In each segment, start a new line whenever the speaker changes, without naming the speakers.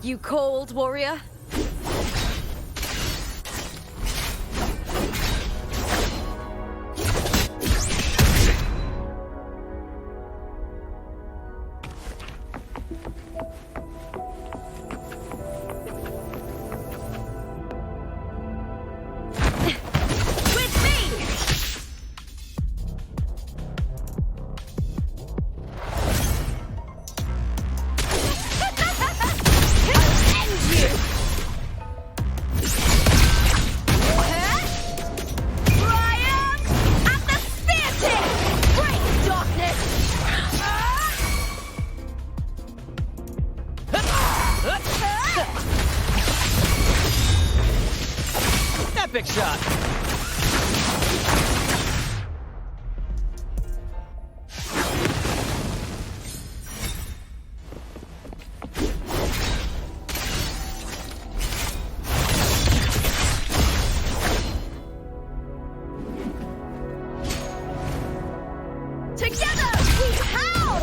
You cold, warrior?
Epic shot!
Together we howl!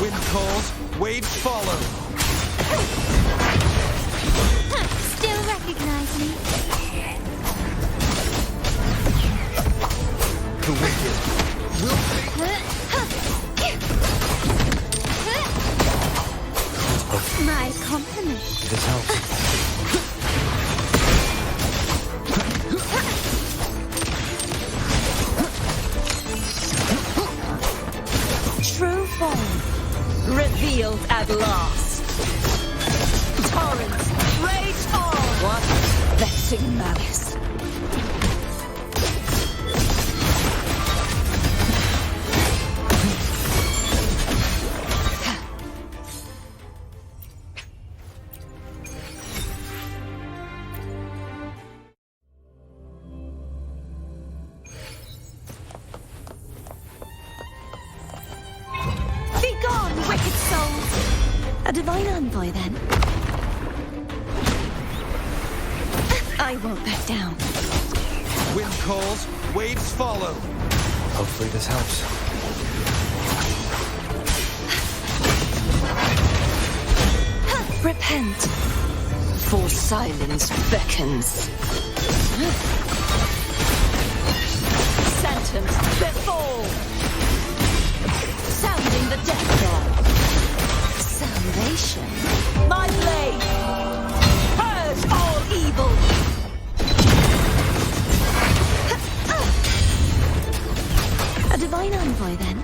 Wind calls, waves follow.
Still recognize me?
The wicked will
My compliment.
This helps.
True form revealed at last. Torrents rage on. What vexing malice?
A divine envoy, then. I won't back down.
Wind calls, waves follow. Hopefully this helps.
Repent, for silence beckons. Sentence befall. Sounding the death bell. Salvation. My blade. Purge all evil.
A divine envoy, then.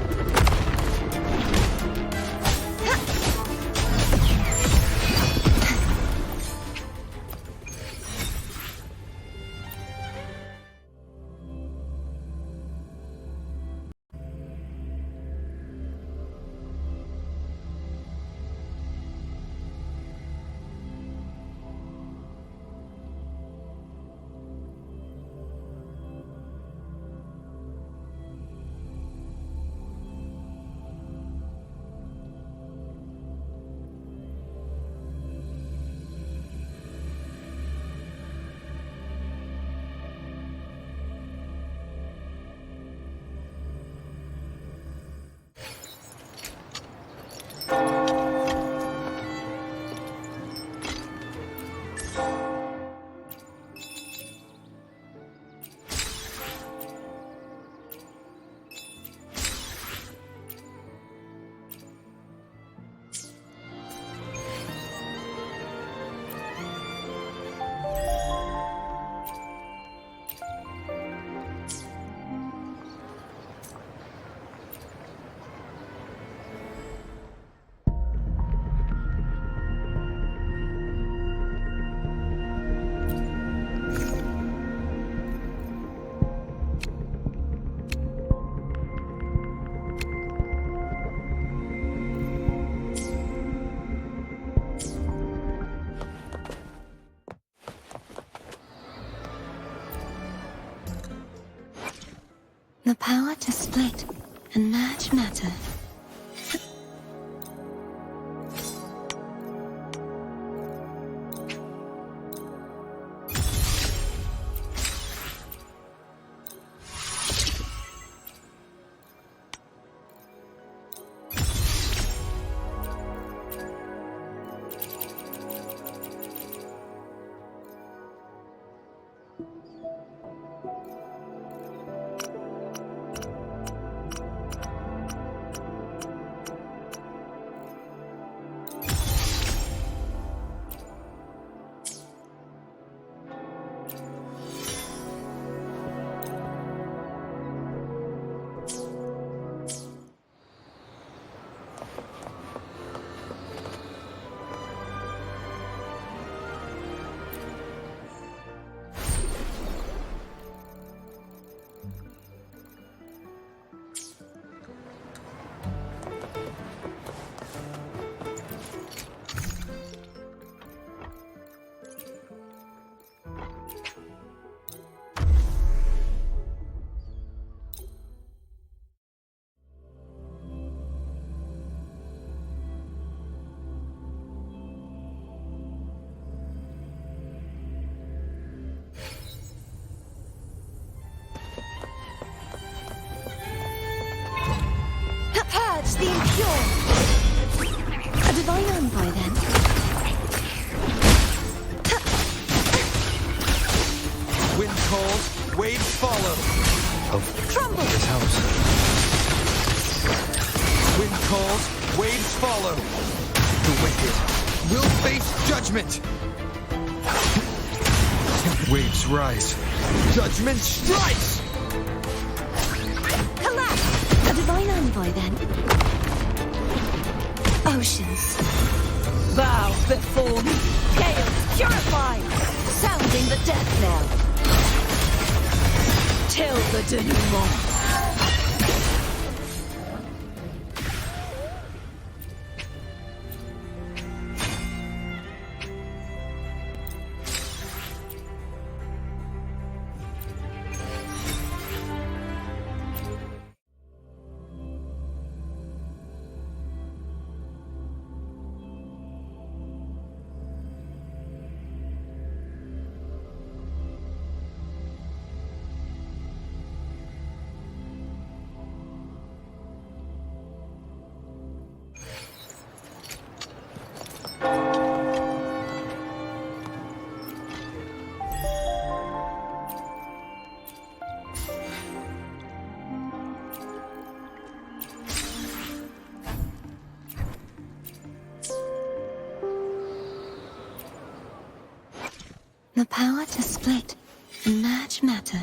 The power to split and merge matter.
the impure.
A divine envoy, then.
Wind calls, waves follow.
Crumble.
This helps. Wind calls, waves follow. The wicked will face judgment. Waves rise. Judgment strikes!
Collapse.
A divine envoy, then. Oceans.
Bow before me. Chaos purify. Sounding the death knell. Till the denouement.
The power to split and merge matter.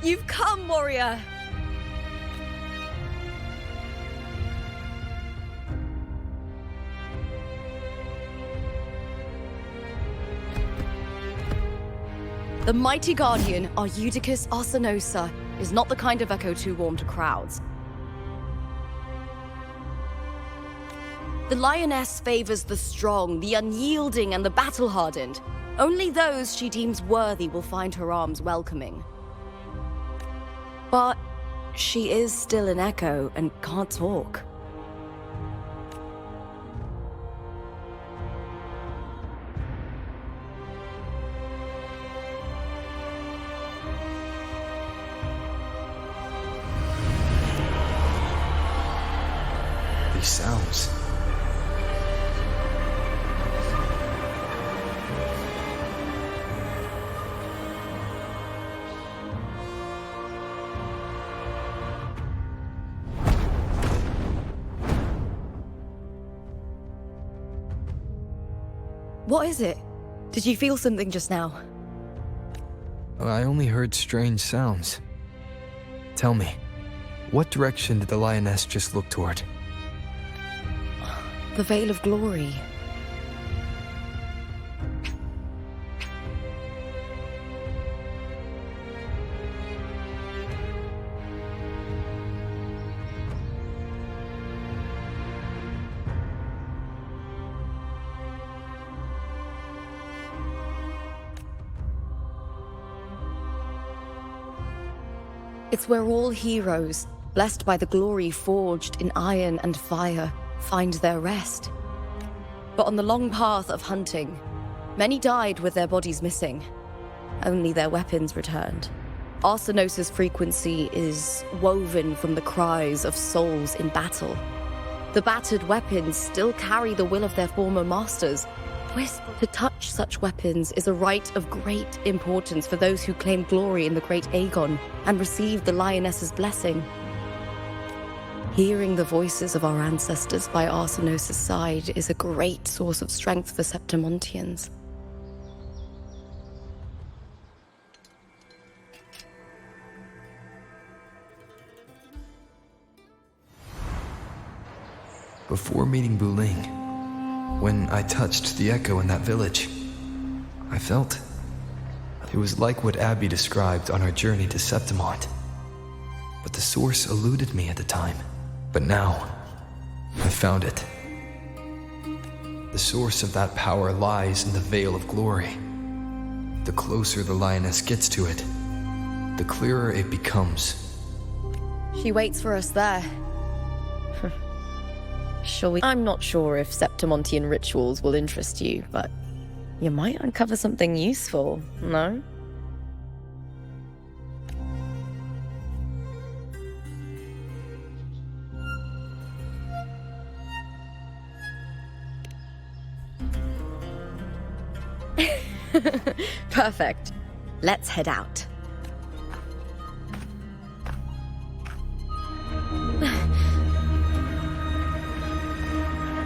You've come, warrior! The mighty guardian, Arudicus Arsinosa, is not the kind of echo too warm to crowds. The lioness favors the strong, the unyielding, and the battle-hardened. Only those she deems worthy will find her arms welcoming. But she is still an echo and can't talk.
These sounds.
What is it? Did you feel something just now?
I only heard strange sounds. Tell me, what direction did the lioness just look toward?
The Veil of Glory. It's where all heroes, blessed by the glory forged in iron and fire, find their rest. But on the long path of hunting, many died with their bodies missing. Only their weapons returned. Arsinosa's frequency is woven from the cries of souls in battle. The battered weapons still carry the will of their former masters. To touch such weapons is a rite of great importance for those who claim glory in the great Aegon and receive the lioness's blessing. Hearing the voices of our ancestors by Arsinosa's side is a great source of strength for Septimontians.
Before meeting Buling, when I touched the echo in that village, I felt it was like what Abby described on our journey to Septimont. But the source eluded me at the time. But now, I found it. The source of that power lies in the Veil of Glory. The closer the lioness gets to it, the clearer it becomes.
She waits for us there. Shall we? I'm not sure if Septimontian rituals will interest you, but you might uncover something useful, no? Perfect. Let's head out.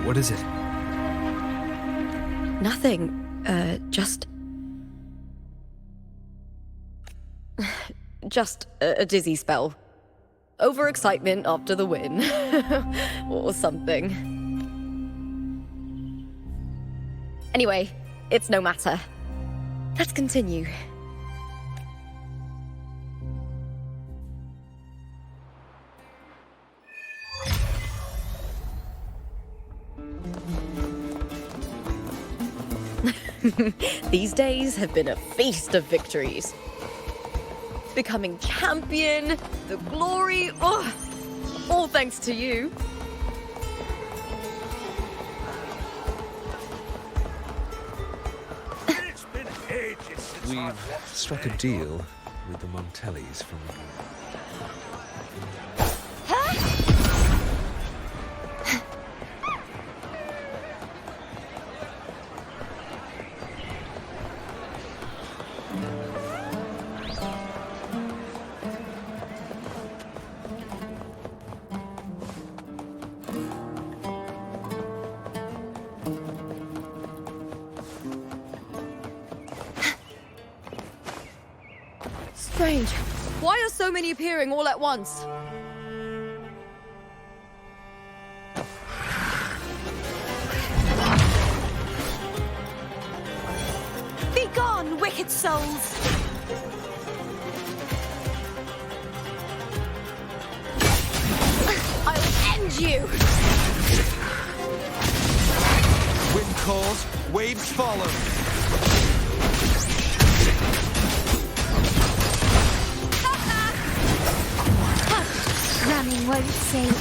What is it?
Nothing. Just a dizzy spell. Overexcitement after the win. Or something. Anyway, it's no matter. Let's continue. These days have been a feast of victories. Becoming champion, the glory, all thanks to you.
It's been ages since
We've struck a deal with the Montellys from...
Strange. Why are so many appearing all at once?
Be gone, wicked souls! I'll end you!
Wind calls, waves follow.
Running won't save me.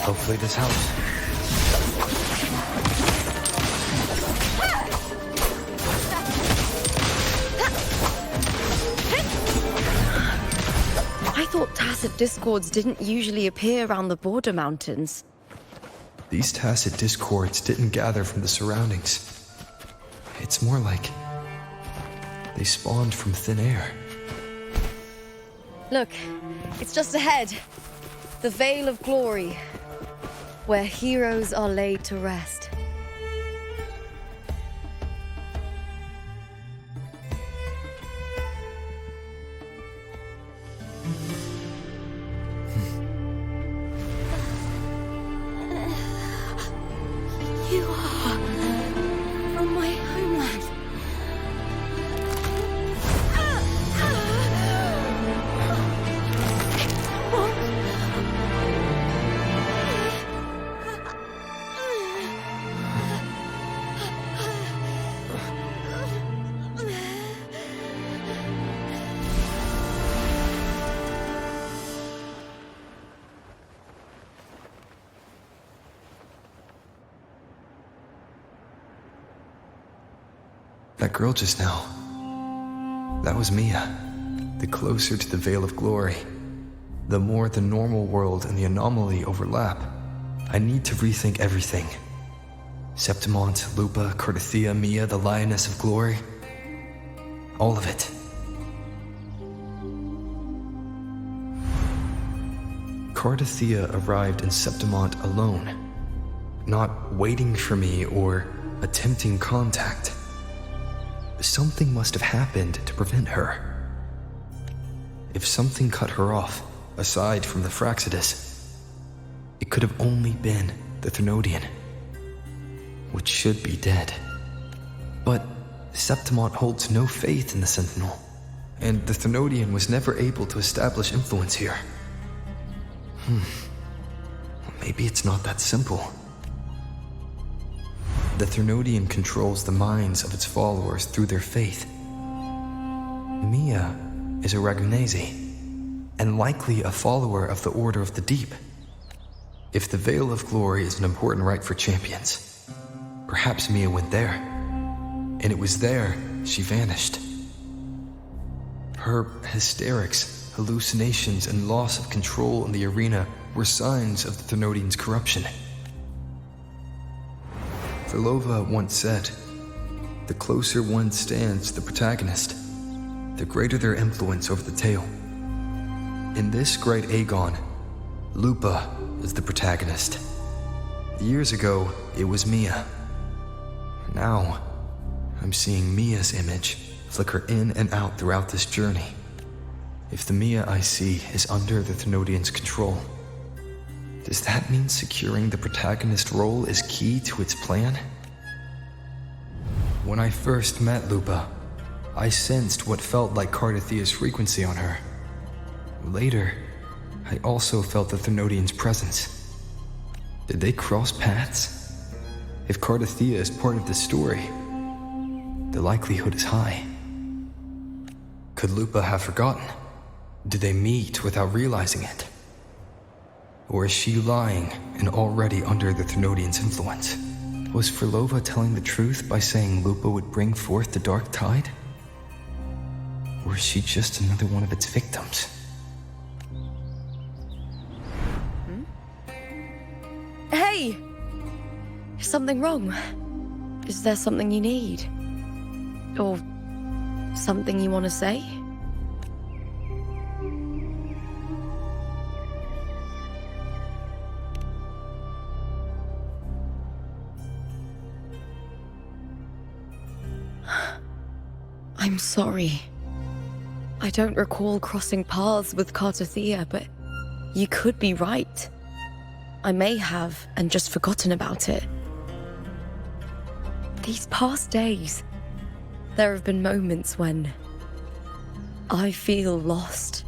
Hopefully this helps.
I thought tacit discords didn't usually appear around the border mountains.
These tacit discords didn't gather from the surroundings. It's more like they spawned from thin air.
Look, it's just ahead. The Veil of Glory, where heroes are laid to rest.
You are from my homeland.
That girl just now, that was Mia. The closer to the Veil of Glory, the more the normal world and the anomaly overlap. I need to rethink everything. Septimont, Lupa, Cardathia, Mia, the Lioness of Glory. All of it. Cardathia arrived in Septimont alone, not waiting for me or attempting contact. Something must have happened to prevent her. If something cut her off, aside from the Fraxidus, it could have only been the ∑ which should be dead. But Septimont holds no faith in the Sentinel, and the ∑ was never able to establish influence here. Maybe it's not that simple. The ∑ controls the minds of its followers through their faith. Mia is a Ragunese, and likely a follower of the Order of the Deep. If the Veil of Glory is an important rite for champions, perhaps Mia went there, and it was there she vanished. Her hysterics, hallucinations, and loss of control in the arena were signs of the ∑'s corruption. Verlova once said, "The closer one stands to the protagonist, the greater their influence over the tale." In this great Aegon, Lupa is the protagonist. Years ago, it was Mia. Now, I'm seeing Mia's image flicker in and out throughout this journey. If the Mia I see is under the ∑'s control, does that mean securing the protagonist role is key to its plan? When I first met Lupa, I sensed what felt like Cardathia's frequency on her. Later, I also felt the ∑'s presence. Did they cross paths? If Cardathia is part of the story, the likelihood is high. Could Lupa have forgotten? Did they meet without realizing it? Or is she lying and already under the ∑'s influence? Was Verlova telling the truth by saying Lupa would bring forth the dark tide? Or is she just another one of its victims?
Hey! Is something wrong? Is there something you need? Or something you want to say? I'm sorry. I don't recall crossing paths with 𝐻𝑒𝑦, but you could be right. I may have and just forgotten about it. These past days, there have been moments when I feel lost,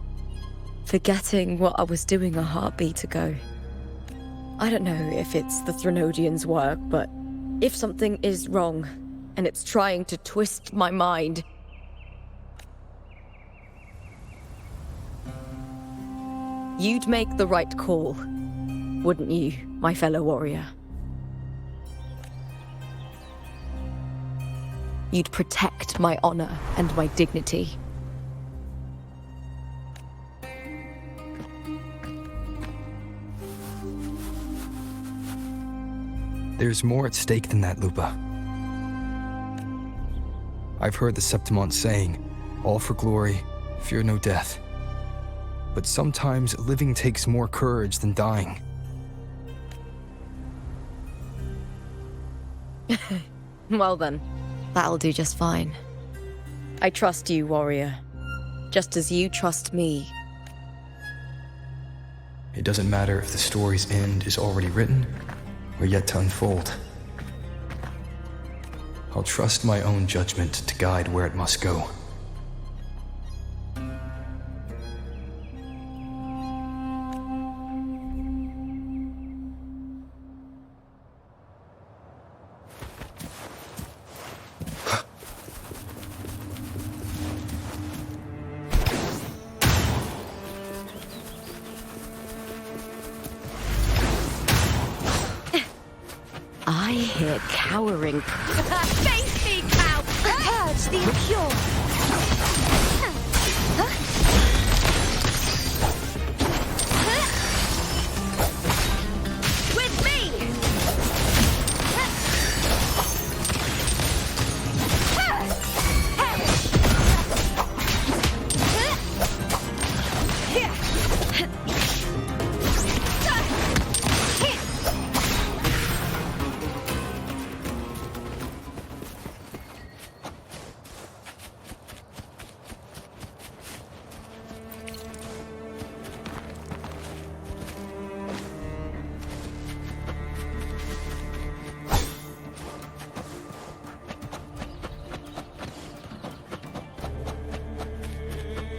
forgetting what I was doing a heartbeat ago. I don't know if it's the Threnodians' work, but if something is wrong and it's trying to twist my mind, you'd make the right call, wouldn't you, my fellow warrior? You'd protect my honor and my dignity.
There's more at stake than that, Lupa. I've heard the 𝑠eptimont saying, all for glory, fear no death. But sometimes living takes more courage than dying.
Well then, that'll do just fine. I trust you, warrior, just as you trust me.
It doesn't matter if the story's end is already written or yet to unfold. I'll trust my own judgment to guide where it must go.
I hear cowering. Face me, cow! Purge the impure! With me!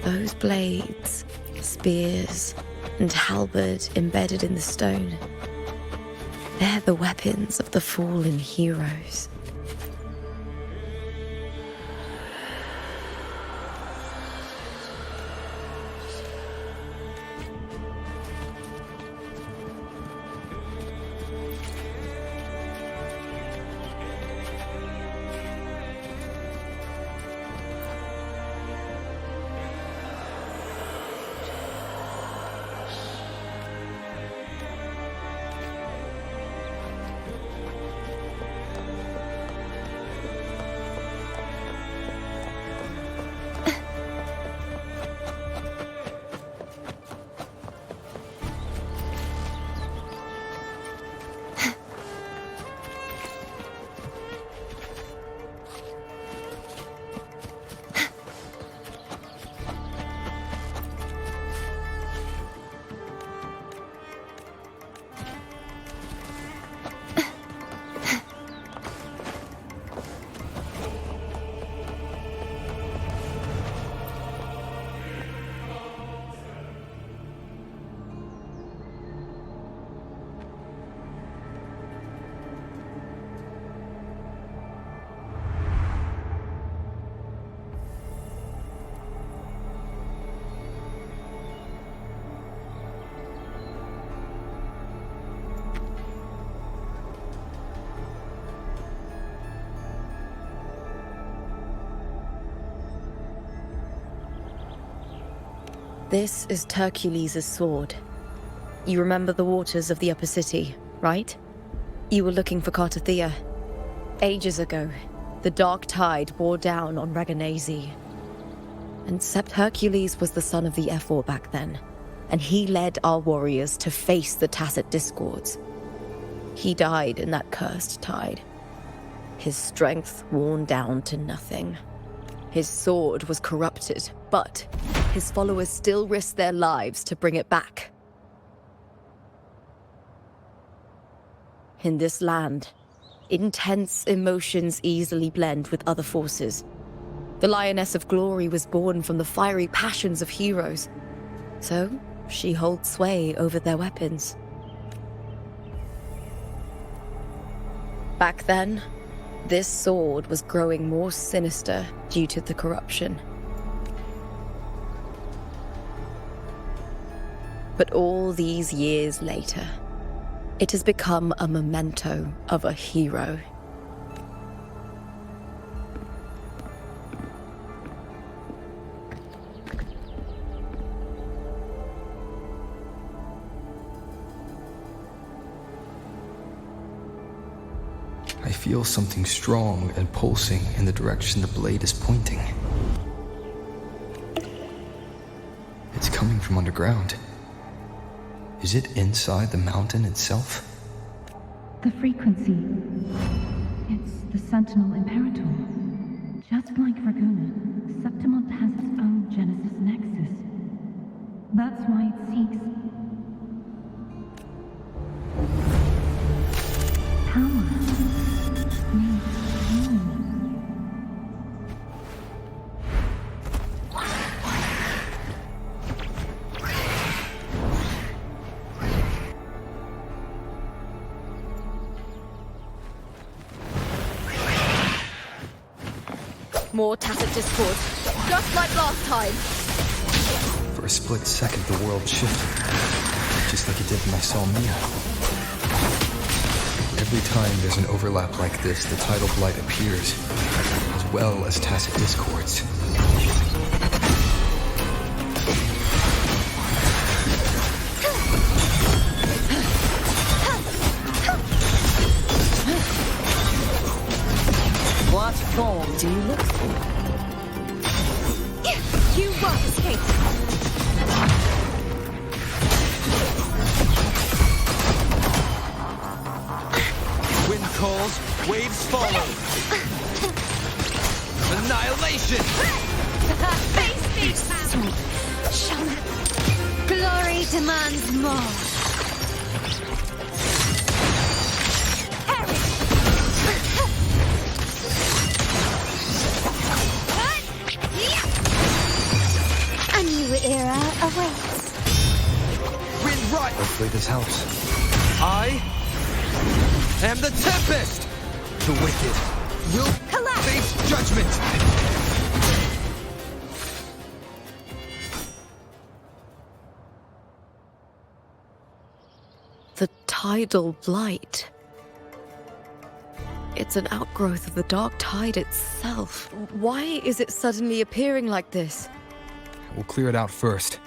Those blades, spears, and halberd embedded in the stone, they're the weapons of the fallen heroes. This is Hercules' sword. You remember the waters of the upper city, right? You were looking for 𝐻𝑒𝑦. Ages ago, the dark tide bore down on Reganesi. And Sept Hercules was the son of the Ephor back then, and he led our warriors to face the Tacit Discords. He died in that cursed tide, his strength worn down to nothing. His sword was corrupted, but his followers still risked their lives to bring it back. In this land, intense emotions easily blend with other forces. The Lioness of Glory was born from the fiery passions of heroes, so she holds sway over their weapons. Back then, this sword was growing more sinister due to the corruption. But all these years later, it has become a memento of a hero.
I feel something strong and pulsing in the direction the blade is pointing. It's coming from underground. Is it inside the mountain itself?
The frequency. It's the Sentinel Imperator. Just like Dragoon, 𝕰𝕰𝕣𝕣𝕣𝕣 has its own Genesis Nexus. That's why it seeks power.
More tacit discord, just like last time.
For a split second, the world shifted, just like it did when I saw Mia. Every time there's an overlap like this, the tidal blight appears, as well as tacit discords.
What form do you look for? You won't escape!
Wind calls, waves follow. Annihilation!
Face me, Shaman. Glory demands more. A new era awaits.
Wind right!
Hopefully this helps.
I am the Tempest! The wicked will
Collapse!
face judgment!
The tidal blight. It's an outgrowth of the dark tide itself. Why is it suddenly appearing like this?
We'll clear it out first,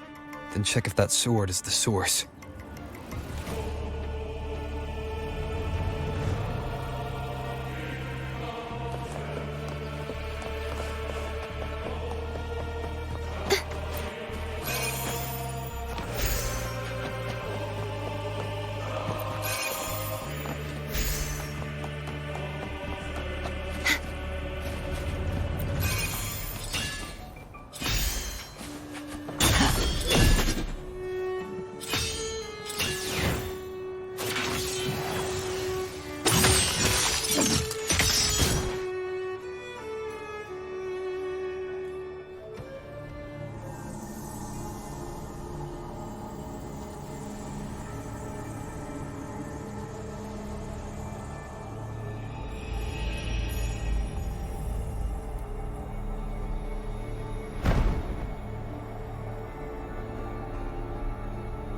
then check if that sword is the source.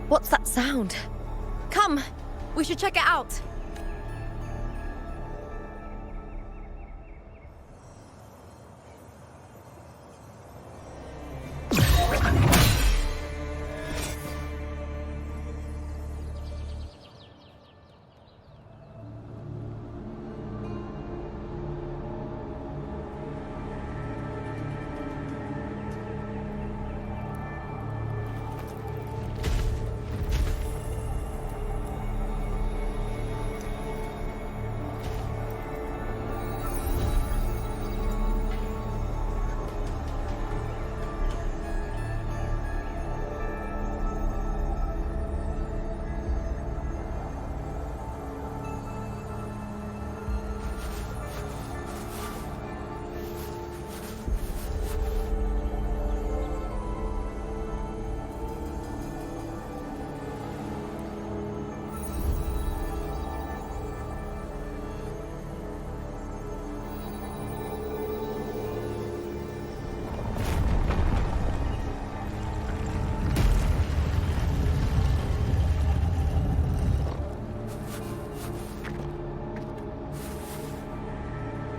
What's that sound? Come, we should check it out.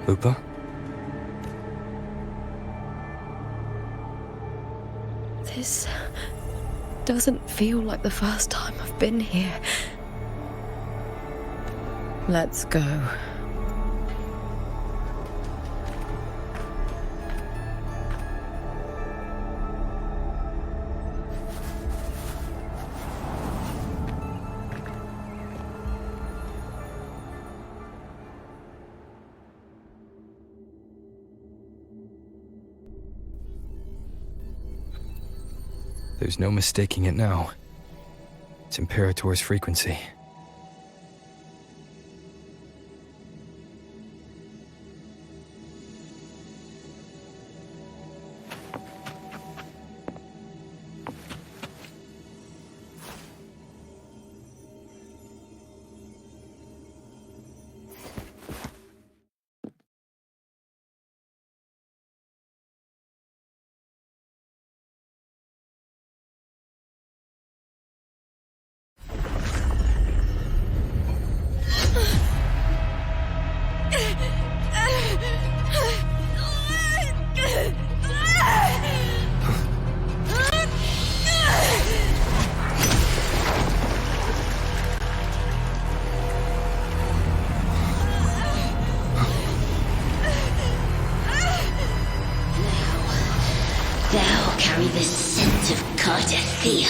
Lupa?
This doesn't feel like the first time I've been here. Let's go.
There's no mistaking it now. It's Imperator's frequency.
Thou carry the scent of Cardathea.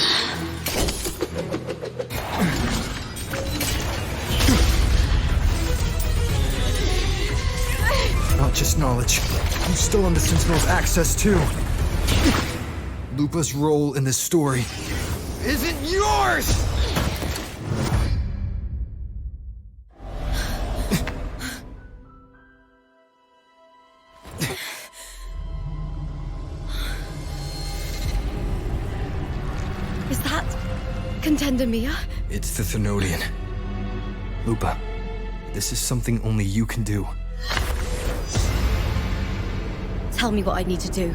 Not just knowledge. You still on the Sentinel's access too. Lupa's role in this story isn't yours!
Is that Contender-Mia?
It's the ∑ Lupa, this is something only you can do.
Tell me what I need to do.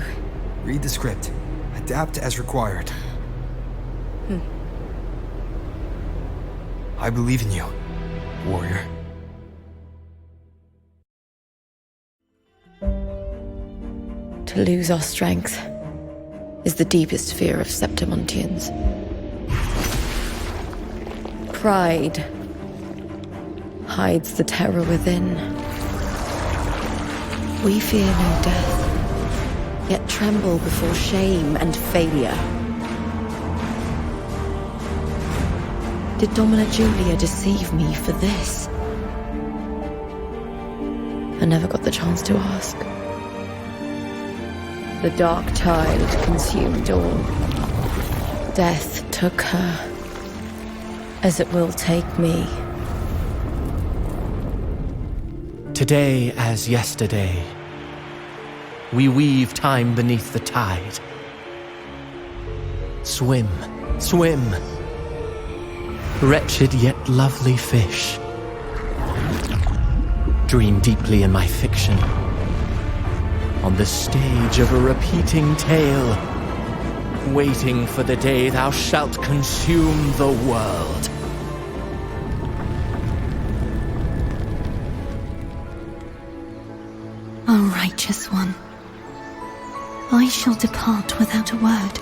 Read the script. Adapt as required. I believe in you, warrior.
To lose our strength is the deepest fear of Septimontians. Pride hides the terror within. We fear no death, yet tremble before shame and failure. Did Domina Julia deceive me for this? I never got the chance to ask. The dark tide consumed all. Death took her, as it will take me.
Today as yesterday, we weave time beneath the tide. Swim, swim, wretched yet lovely fish. Dream deeply in my fiction, on the stage of a repeating tale, waiting for the day thou shalt consume the world.
O righteous one, I shall depart without a word.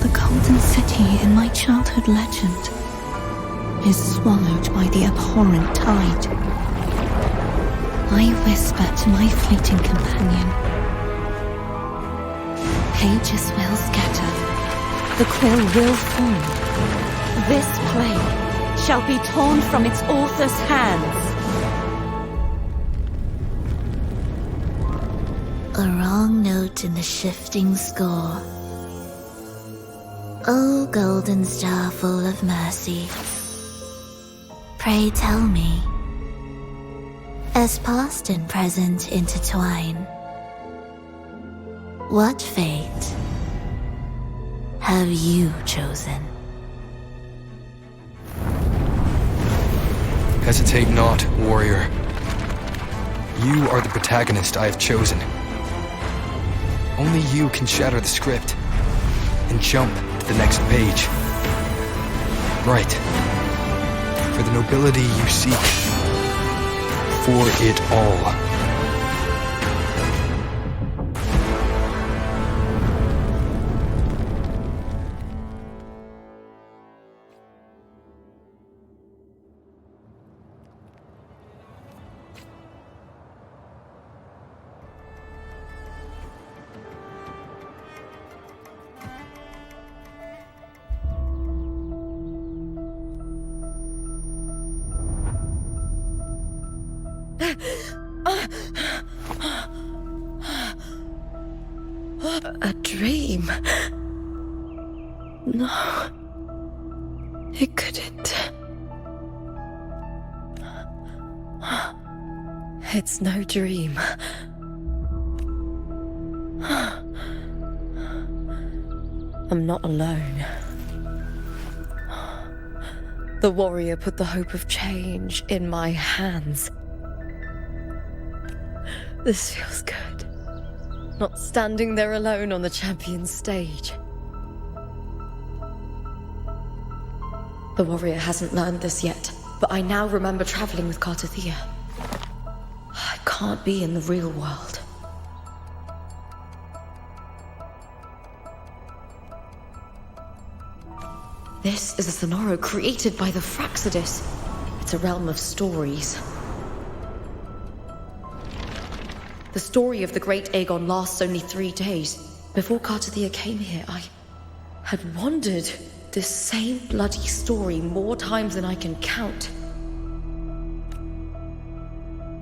The golden city in my childhood legend is swallowed by the abhorrent tide. I whisper to my fleeting companion. Pages will scatter, the quill will fall. This play shall be torn from its author's hands.
A wrong note in the shifting score. O golden star full of mercy, pray tell me, as past and present intertwine, what fate have you chosen?
Hesitate not, warrior. You are the protagonist I have chosen. Only you can shatter the script and jump to the next page. Right. For the nobility you seek. For it all.
A dream? No. It couldn't. It's no dream. I'm not alone. The warrior put the hope of change in my hands. This feels good. Not standing there alone on the champion's stage. The warrior hasn't learned this yet, but I now remember traveling with 𝕉𝕉. I can't be in the real world. This is a 𝓎𝓼 created by the Fraxidus. It's a realm of stories. The story of the great Aegon lasts only 3 days. Before 𝕉𝕉 came here, I had wandered this same bloody story more times than I can count.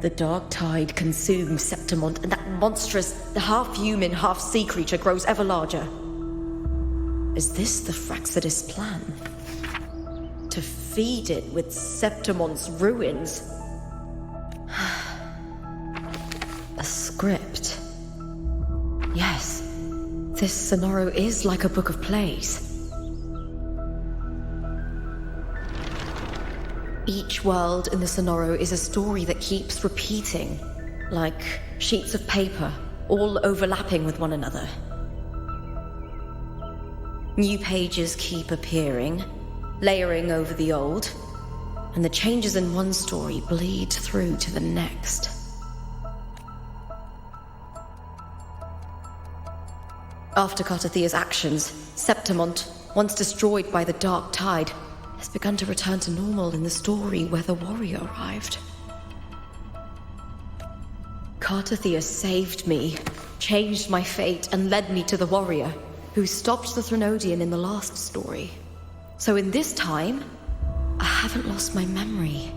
The dark tide consumes 𝓱𝕉, and that monstrous, half-human, half-sea creature grows ever larger. Is this the Fraxidus' plan? To feed it with 𝓱𝕉's ruins? A script. Yes, this 𝓎𝓼 is like a book of plays. Each world in the 𝓎𝓼 is a story that keeps repeating, like sheets of paper, all overlapping with one another. New pages keep appearing, layering over the old, and the changes in one story bleed through to the next. After 𝕉𝕉's actions, 𝓱𝕉, once destroyed by the dark tide, has begun to return to normal in the story where the warrior arrived. 𝕉𝕉 saved me, changed my fate, and led me to the warrior, who stopped the Thrinaodian in the last story. So in this time, I haven't lost my memory.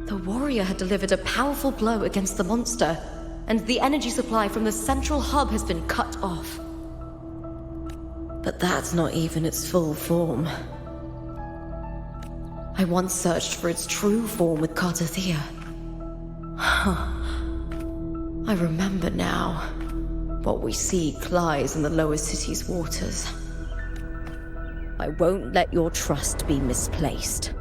The warrior had delivered a powerful blow against the monster, and the energy supply from the central hub has been cut off. But that's not even its full form. I once searched for its true form with 𝕉𝕉. I remember now. What we see lies in the lower city's waters. I won't let your trust be misplaced.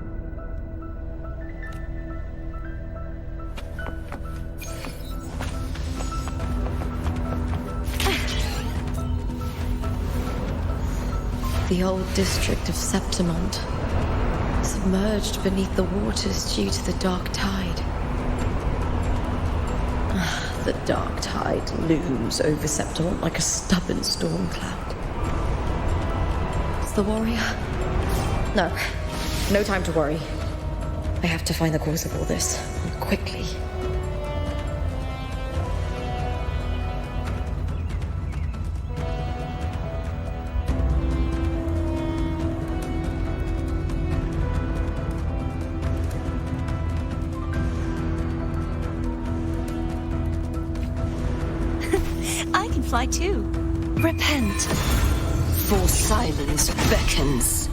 The old district of 𝓱𝕉, submerged beneath the waters due to the dark tide. The dark tide looms over 𝓱𝕉 like a stubborn storm cloud. It's the warrior? No time to worry. I have to find the cause of all this, and quickly.
I can fly too. Repent, for silence beckons.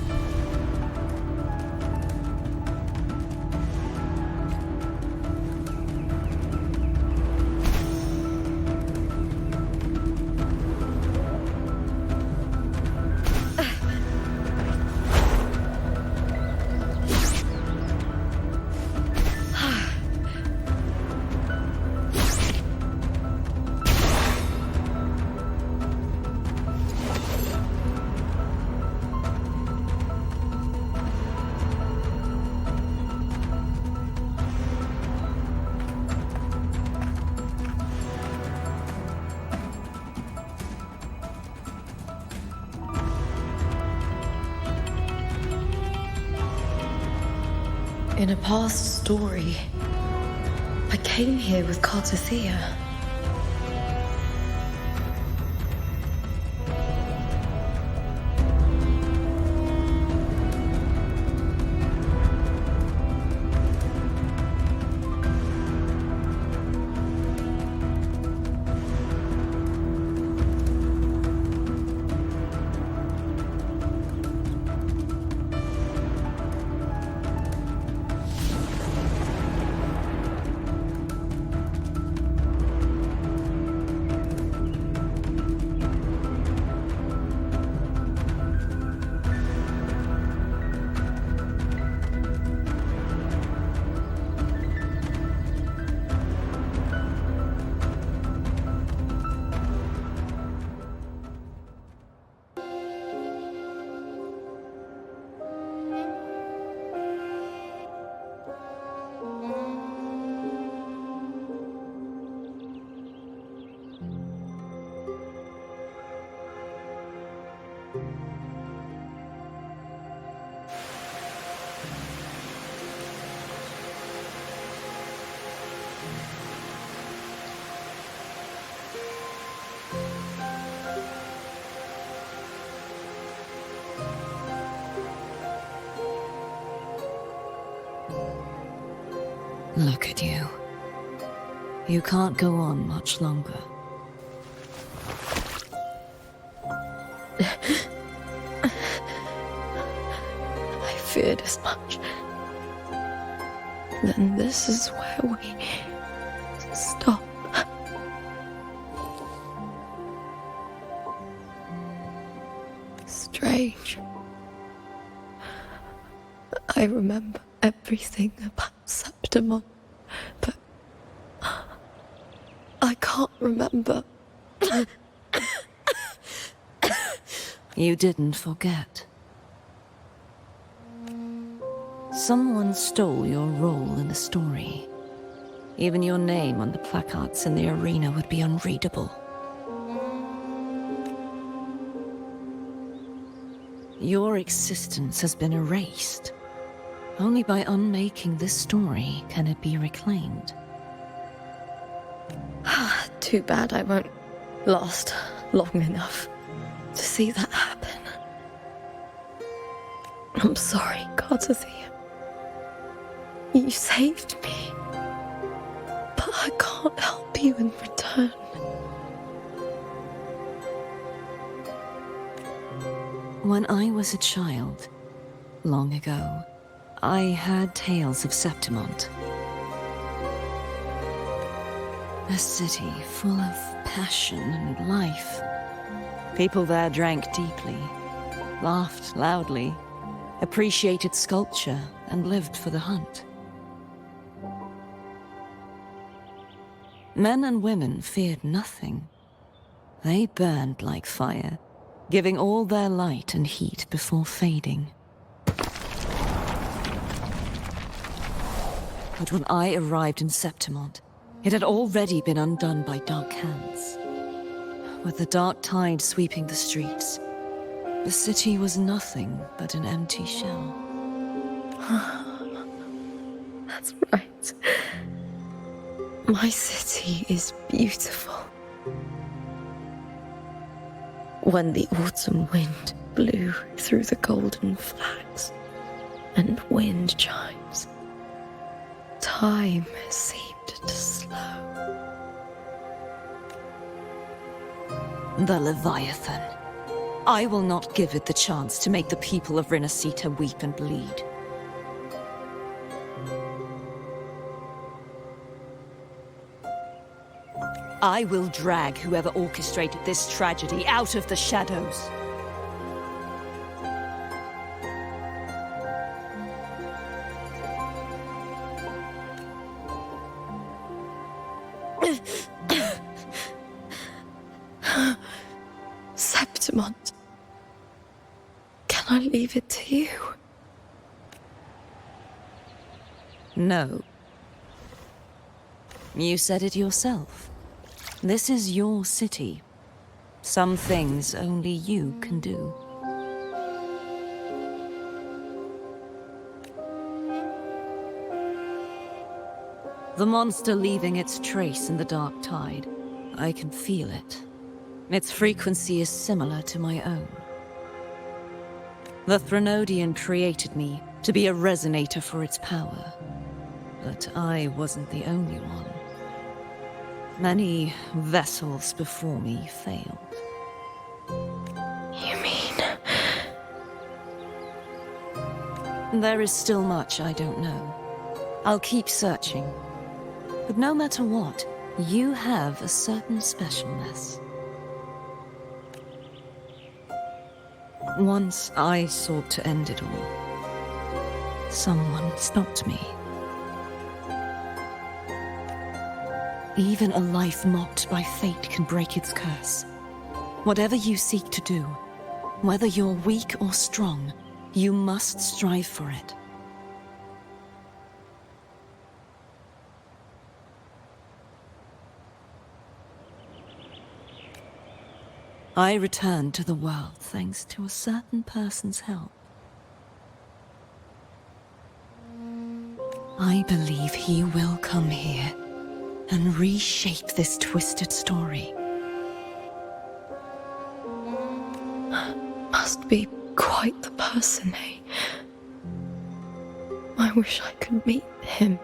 In a past story, I came here with 𝕉𝕉.
Look at you. You can't go on much longer.
I feared as much. Then this is where we stop. Strange. I remember everything about Septimon, but I can't remember.
You didn't forget. Someone stole your role in the story. Even your name on the placards in the arena would be unreadable. Your existence has been erased. Only by unmaking this story can it be reclaimed.
Too bad I won't last long enough to see that happen. I'm sorry, Kārtazīja. You saved me, but I can't help you in return.
When I was a child, long ago, I heard tales of Septimon. A city full of passion and life. People there drank deeply, laughed loudly, appreciated sculpture, and lived for the hunt. Men and women feared nothing. They burned like fire, giving all their light and heat before fading. But when I arrived in Septimon, it had already been undone by dark hands. With the dark tide sweeping the streets, the city was nothing but an empty shell.
That's right. My city is beautiful. When the autumn wind blew through the golden flags and wind chimes, time seemed to slow.
The Leviathan. I will not give it the chance to make the people of Rinasita weep and bleed. I will drag whoever orchestrated this tragedy out of the shadows.
Septimon, can I leave it to you?
No. You said it yourself. This is your city. Some things only you can do. The monster leaving its trace in the dark tide. I can feel it. Its frequency is similar to my own. The ~Ðrânodian created me to be a resonator for its power. But I wasn't the only one. Many vessels before me failed.
You mean?
There is still much I don't know. I'll keep searching. But no matter what, you have a certain specialness. Once I sought to end it all. Someone stopped me. Even a life mocked by fate can break its curse. Whatever you seek to do, whether you're weak or strong, you must strive for it. I returned to the world thanks to a certain person's help. I believe he will come here and reshape this twisted story.
Must be quite the person, eh? I wish I could meet him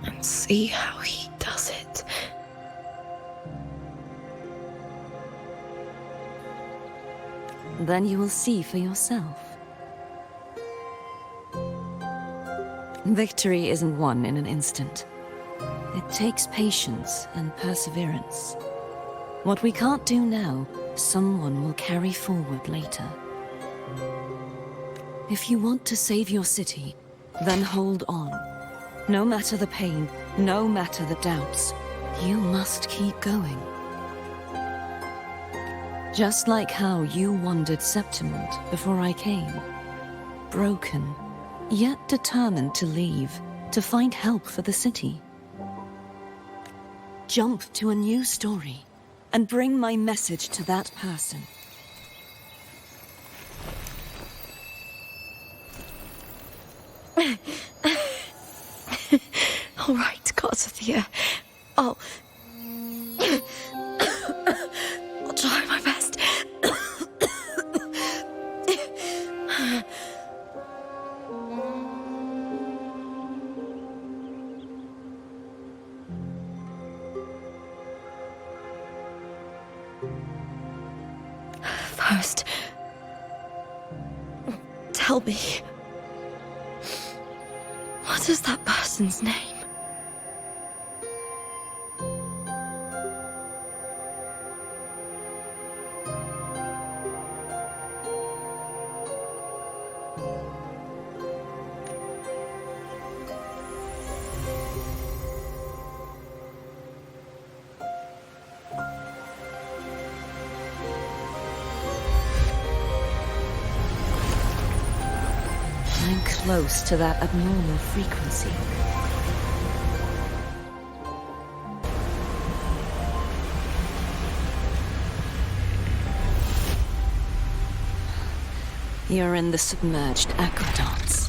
and see how he does it.
Then you will see for yourself. Victory isn't won in an instant. It takes patience and perseverance. What we can't do now, someone will carry forward later. If you want to save your city, then hold on. No matter the pain, no matter the doubts, you must keep going. Just like how you wandered Septimont before I came. Broken, yet determined to leave, to find help for the city. Jump to a new story, and bring my message to that person.
All right, 𝓱. I'll try my best. First, tell me, what is that person's name?
I'm close to that abnormal frequency. You're in the submerged aqueducts.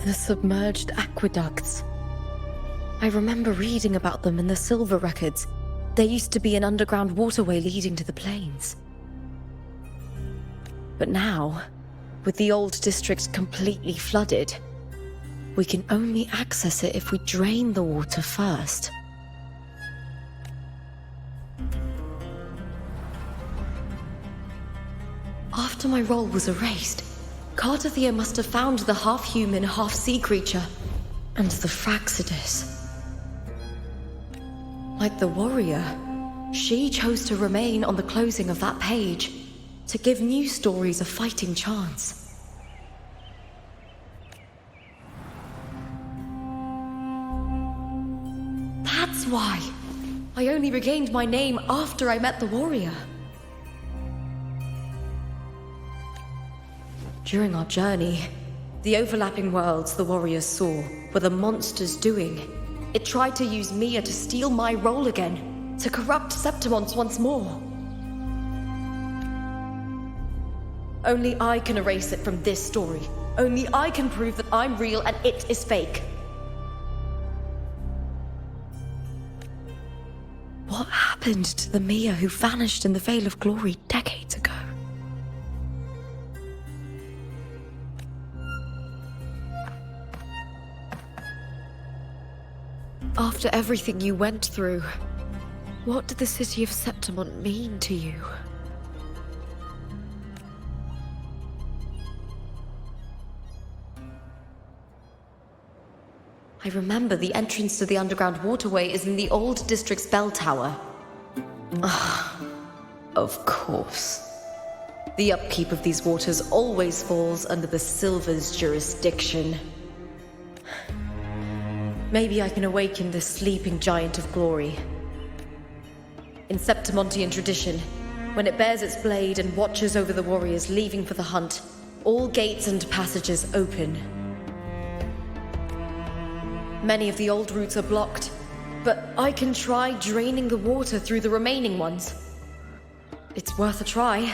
The submerged aqueducts. I remember reading about them in the silver records. There used to be an underground waterway leading to the plains. But now, with the old district completely flooded, we can only access it if we drain the water first. After my role was erased, 𝓱 must have found the half-human, half-sea creature, and the Fraxidus. Like the warrior, she chose to remain on the closing of that page, to give new stories a fighting chance. That's why I only regained my name after I met the warrior. During our journey, the overlapping worlds the warriors saw were the monster's doing. It tried to use Mia to steal my role again, to corrupt Septimont once more. Only I can erase it from this story. Only I can prove that I'm real and it is fake. What happened to the Mia who vanished in the Veil of Glory decades ago? After everything you went through, what did the city of Septimont mean to you? I remember the entrance to the underground waterway is in the old district's bell tower. Ah, of course. The upkeep of these waters always falls under the Silver's jurisdiction. Maybe I can awaken the sleeping giant of glory. In Septimontian tradition, when it bears its blade and watches over the warriors leaving for the hunt, all gates and passages open. Many of the old routes are blocked, but I can try draining the water through the remaining ones. It's worth a try.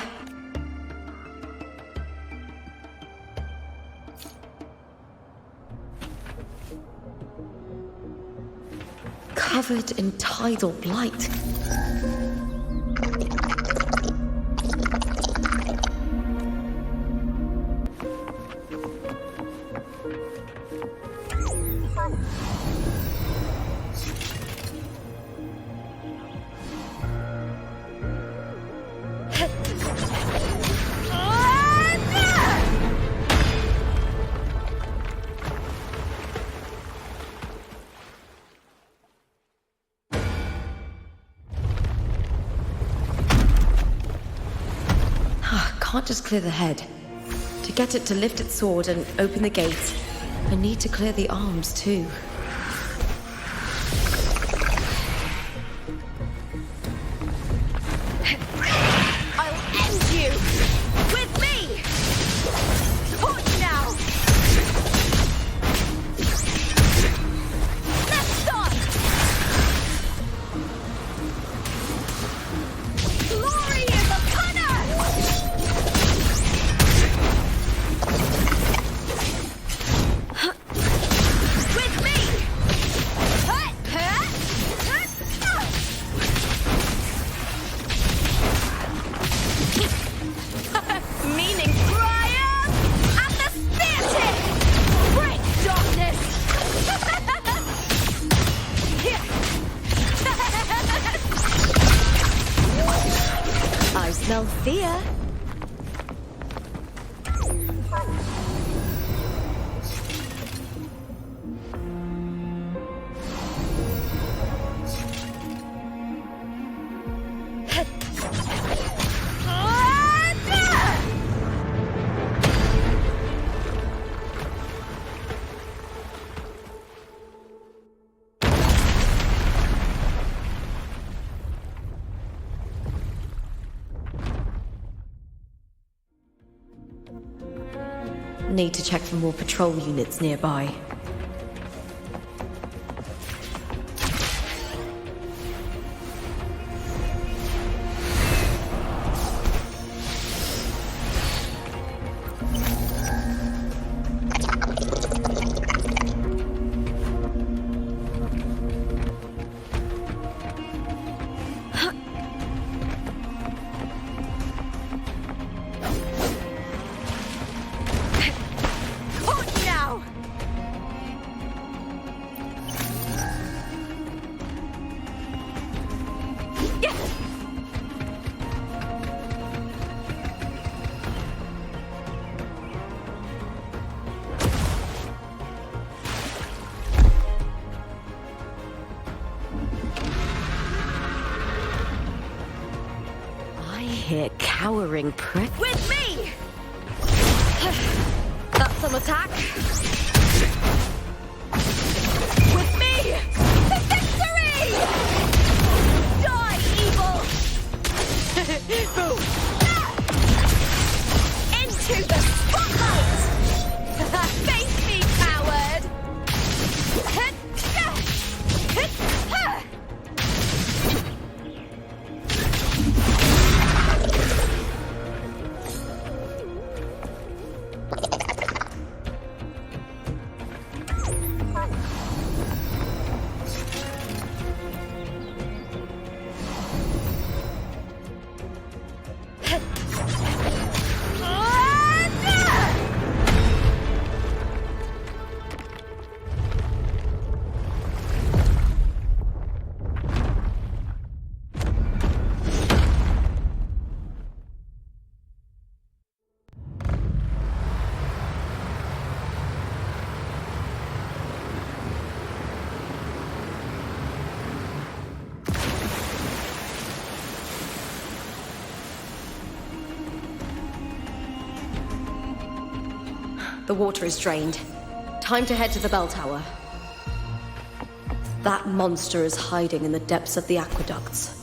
Covered in tidal blight. Can't just clear the head. To get it to lift its sword and open the gates, I need to clear the arms too. I'll end you! With me! Torch now! Let's start! Glory is upon us! Smell fear. Need to check for more patrol units nearby. Here, cowering prick. With me! That's some attack. With me! To victory! Die, evil! Boom! Into the spotlight! Face me, coward! The water is drained. Time to head to the bell tower. That monster is hiding in the depths of the aqueducts.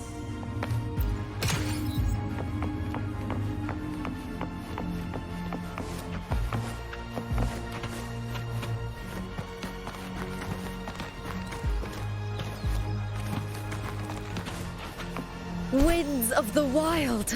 Winds of the wild!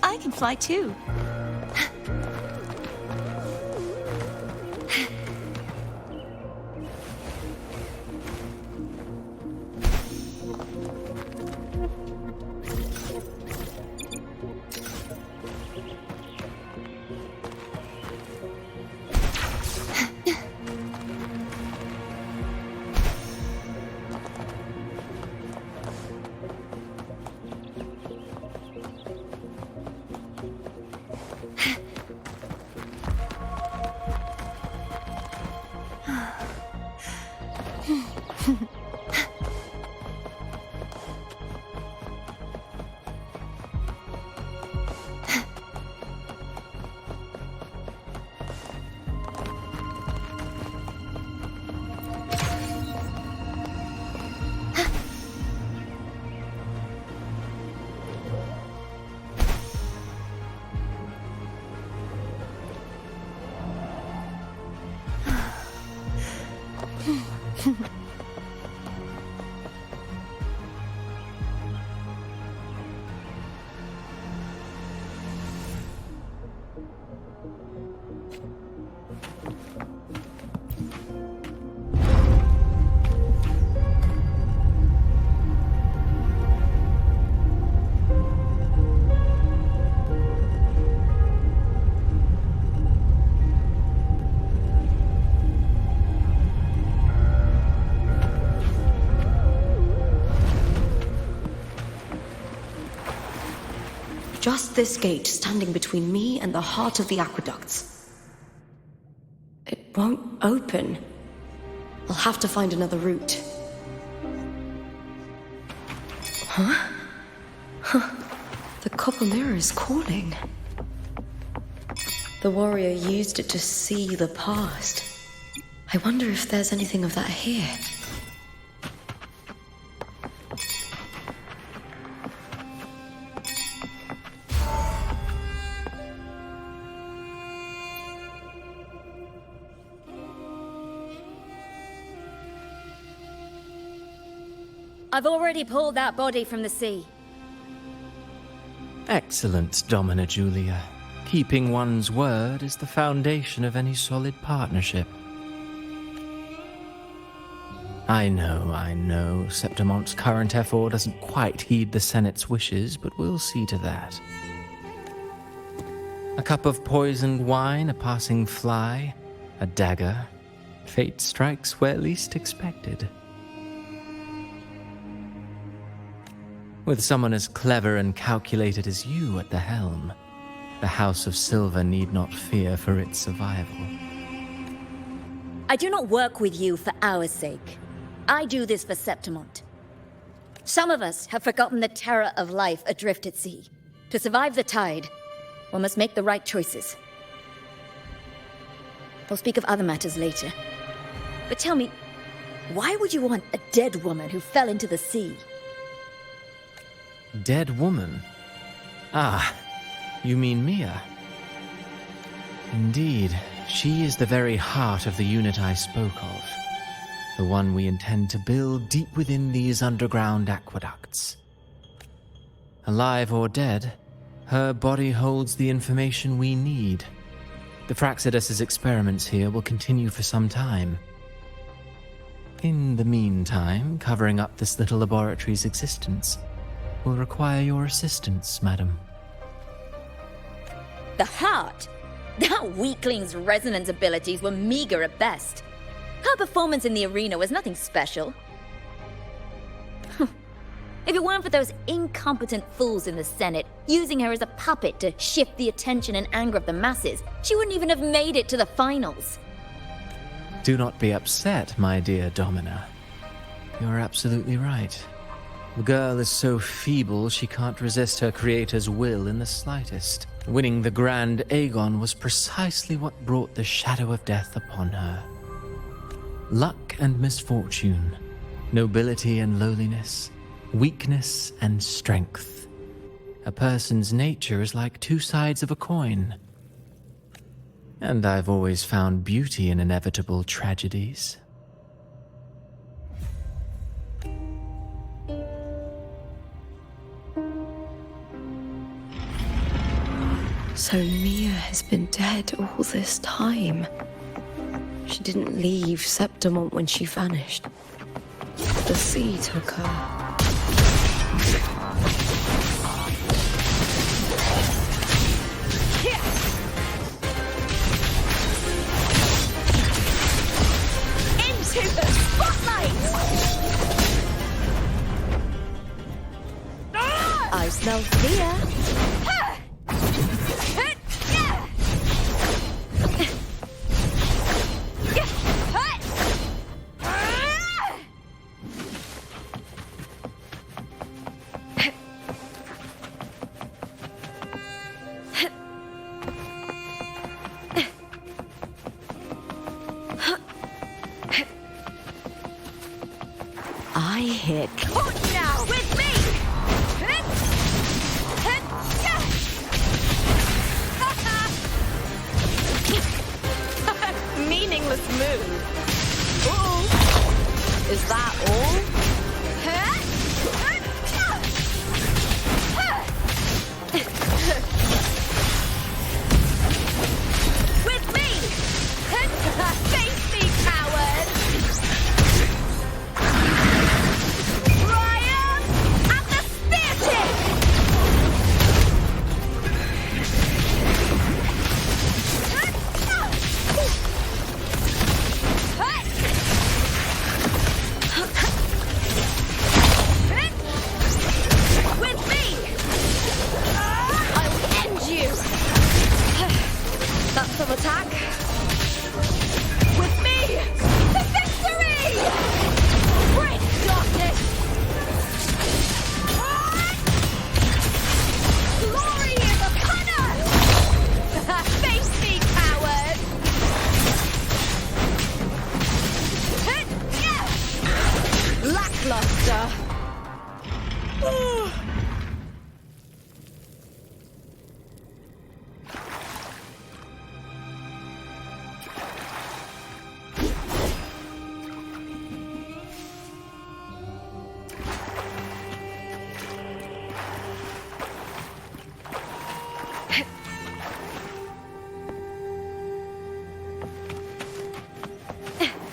I can fly too.
Just this gate standing between me and the heart of the aqueducts. It won't open. I'll have to find another route. Huh? The copper mirror is calling. The warrior used it to see the past. I wonder if there's anything of that here.
I've already pulled that body from the sea.
Excellent, Domina Julia. Keeping one's word is the foundation of any solid partnership. I know. Septimonte's current effort doesn't quite heed the Senate's wishes, but we'll see to that. A cup of poisoned wine, a passing fly, a dagger. Fate strikes where least expected. With someone as clever and calculated as you at the helm, the House of Silver need not fear for its survival.
I do not work with you for our sake. I do this for Septimont. Some of us have forgotten the terror of life adrift at sea. To survive the tide, one must make the right choices. We'll speak of other matters later. But tell me, why would you want a dead woman who fell into the sea?
Dead woman? Ah, you mean Mia? Indeed, she is the very heart of the unit I spoke of. The one we intend to build deep within these underground aqueducts. Alive or dead, her body holds the information we need. The Fraxidus's experiments here will continue for some time. In the meantime, covering up this little laboratory's existence will require your assistance, madam.
The heart? That weakling's resonance abilities were meager at best. Her performance in the arena was nothing special. If it weren't for those incompetent fools in the Senate using her as a puppet to shift the attention and anger of the masses, she wouldn't even have made it to the finals.
Do not be upset, my dear Domina. You're absolutely right. The girl is so feeble she can't resist her creator's will in the slightest. Winning the Grand Aegon was precisely what brought the shadow of death upon her. Luck and misfortune, nobility and lowliness, weakness and strength. A person's nature is like two sides of a coin. And I've always found beauty in inevitable tragedies.
So Mia has been dead all this time. She didn't leave Septimont when she vanished. The sea took her.
Into the spotlight! I smell fear.
I hear
Caught now with me!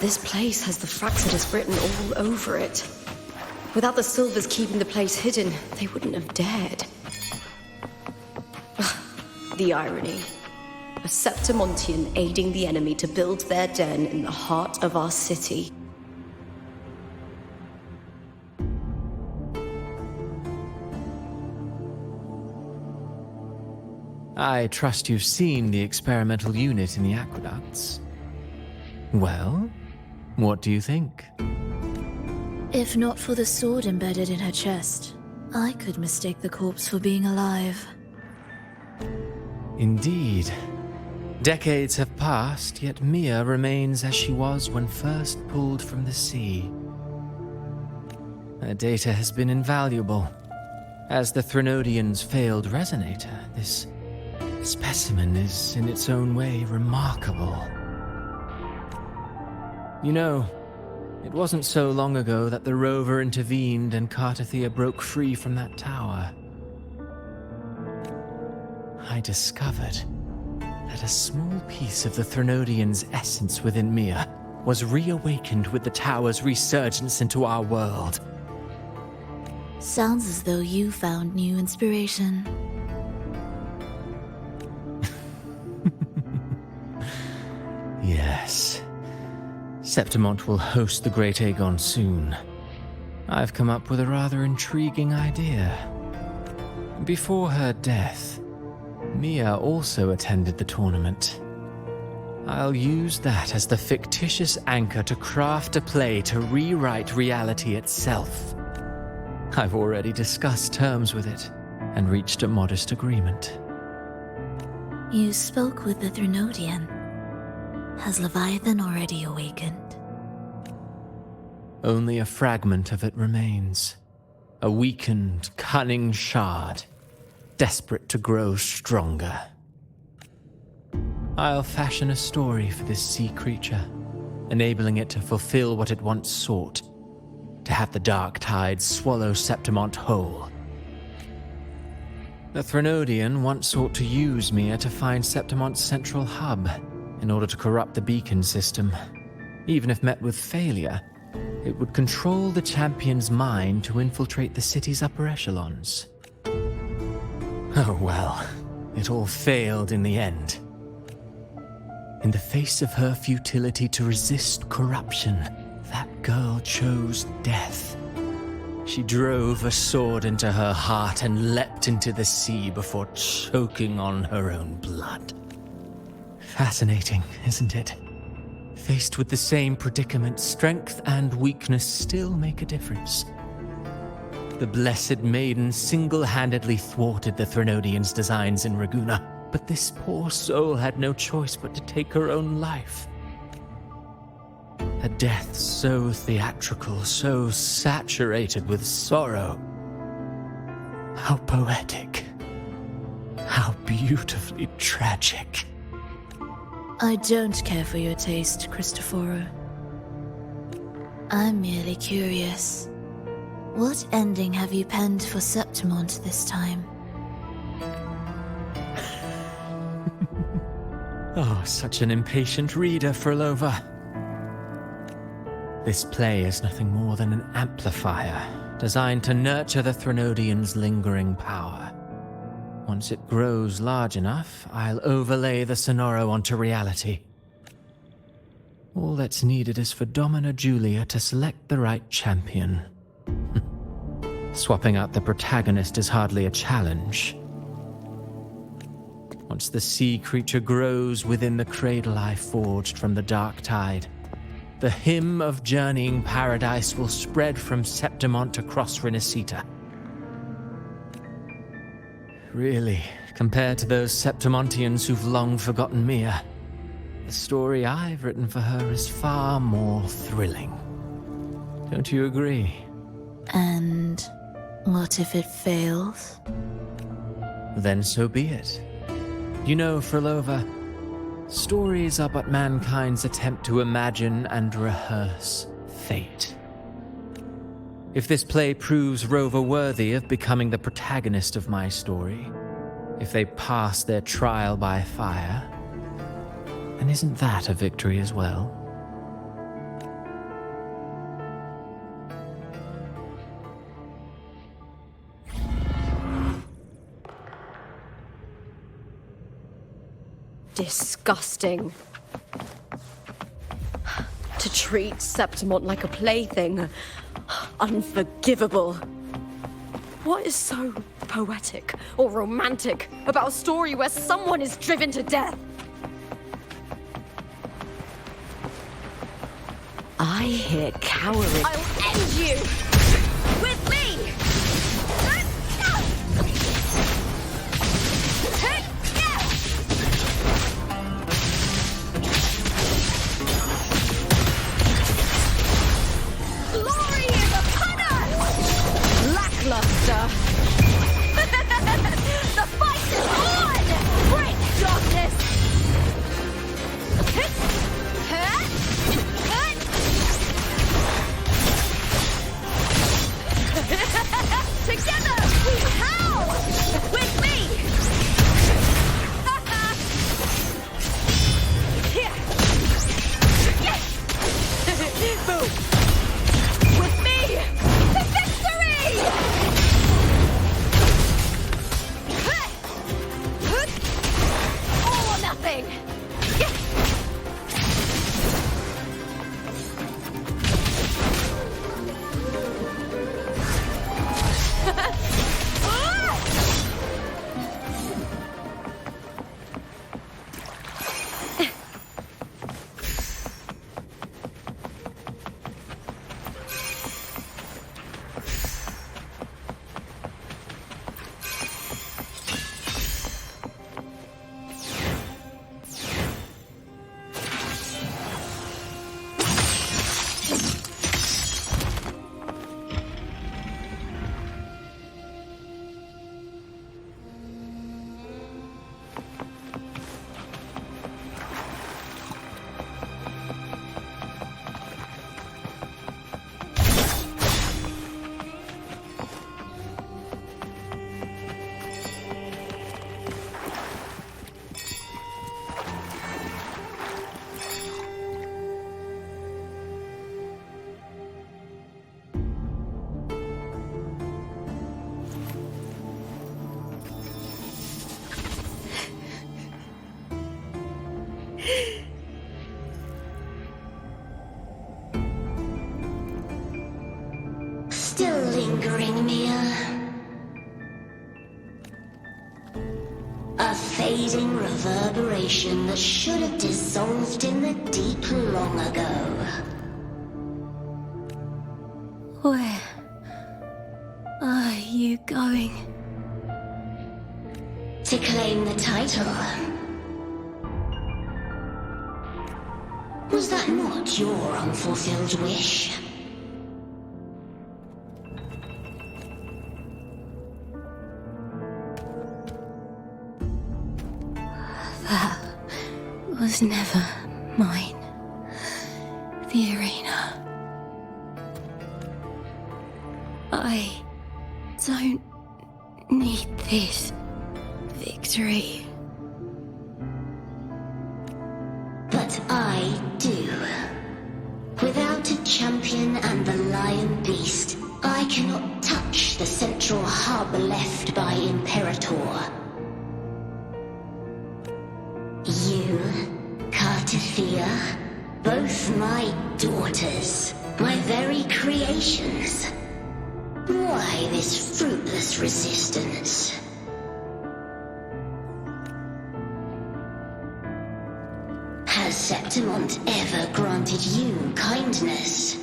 This place has the Fraxidus written all over it. Without the Silvers keeping the place hidden, they wouldn't have dared. The irony. A Septimontian aiding the enemy to build their den in the heart of our city.
I trust you've seen the experimental unit in the aqueducts. Well, what do you think?
If not for the sword embedded in her chest, I could mistake the corpse for being alive.
Indeed. Decades have passed, yet Mia remains as she was when first pulled from the sea. Her data has been invaluable. As the Threnodians' failed resonator, this specimen is in its own way remarkable. You know, it wasn't so long ago that the rover intervened and 𝓴 broke free from that tower. I discovered that a small piece of the Threnodians' essence within Mia was reawakened with the tower's resurgence into our world.
Sounds as though you found new inspiration.
Yes. Septimont will host the Great Aegon soon. I've come up with a rather intriguing idea. Before her death, Mia also attended the tournament. I'll use that as the fictitious anchor to craft a play to rewrite reality itself. I've already discussed terms with it and reached a modest agreement.
You spoke with the Threnodian. Has Leviathan already awakened?
Only a fragment of it remains. A weakened, cunning shard, desperate to grow stronger. I'll fashion a story for this sea creature, enabling it to fulfill what it once sought, to have the dark tides swallow Septimont whole. The Threnodian once sought to use Mia to find Septimont's central hub, in order to corrupt the beacon system. Even if met with failure, it would control the champion's mind to infiltrate the city's upper echelons. Oh well, it all failed in the end. In the face of her futility to resist corruption, that girl chose death. She drove a sword into her heart and leapt into the sea before choking on her own blood. Fascinating, isn't it? Faced with the same predicament, strength and weakness still make a difference. The Blessed Maiden single-handedly thwarted the Threnodians' designs in Ragusa, but this poor soul had no choice but to take her own life. A death so theatrical, so saturated with sorrow. How poetic. How beautifully tragic.
I don't care for your taste, Cristoforo. I'm merely curious. What ending have you penned for Septimont this time?
Oh, such an impatient reader, Frolova. This play is nothing more than an amplifier, designed to nurture the Threnodian's lingering power. Once it grows large enough, I'll overlay the Sonoro onto reality. All that's needed is for Domina Julia to select the right champion. Swapping out the protagonist is hardly a challenge. Once the sea creature grows within the cradle I forged from the dark tide, the hymn of journeying paradise will spread from Septimont across Renacita. Really, compared to those Septimontians who've long forgotten Mia, the story I've written for her is far more thrilling. Don't you agree?
And what if it fails?
Then so be it. You know, Frolova, stories are but mankind's attempt to imagine and rehearse fate. If this play proves Rover worthy of becoming the protagonist of my story, if they pass their trial by fire, then isn't that a victory as well?
Disgusting. To treat Septimont like a plaything. Unforgivable. What is so poetic or romantic about a story where someone is driven to death? I hear cowardice. I'll end you! With me! Glory is upon us! Lackluster! The fight is on! Break darkness! Together we howl! With me! Here! Yes! Boom! With me! To victory! All or nothing! Yes!
Still lingering, Mia. A fading reverberation that should have dissolved in the deep long ago.
Where are you going?
To claim the title. Was that not your unfulfilled wish?
That was never mine. The arena. I don't need this victory.
But I do. Without a champion and the lion beast, I cannot touch the central hub left by Imperator. You, Cartithia, both my daughters, my very creations. Why this fruitless resistance? Has Septimont ever granted you kindness?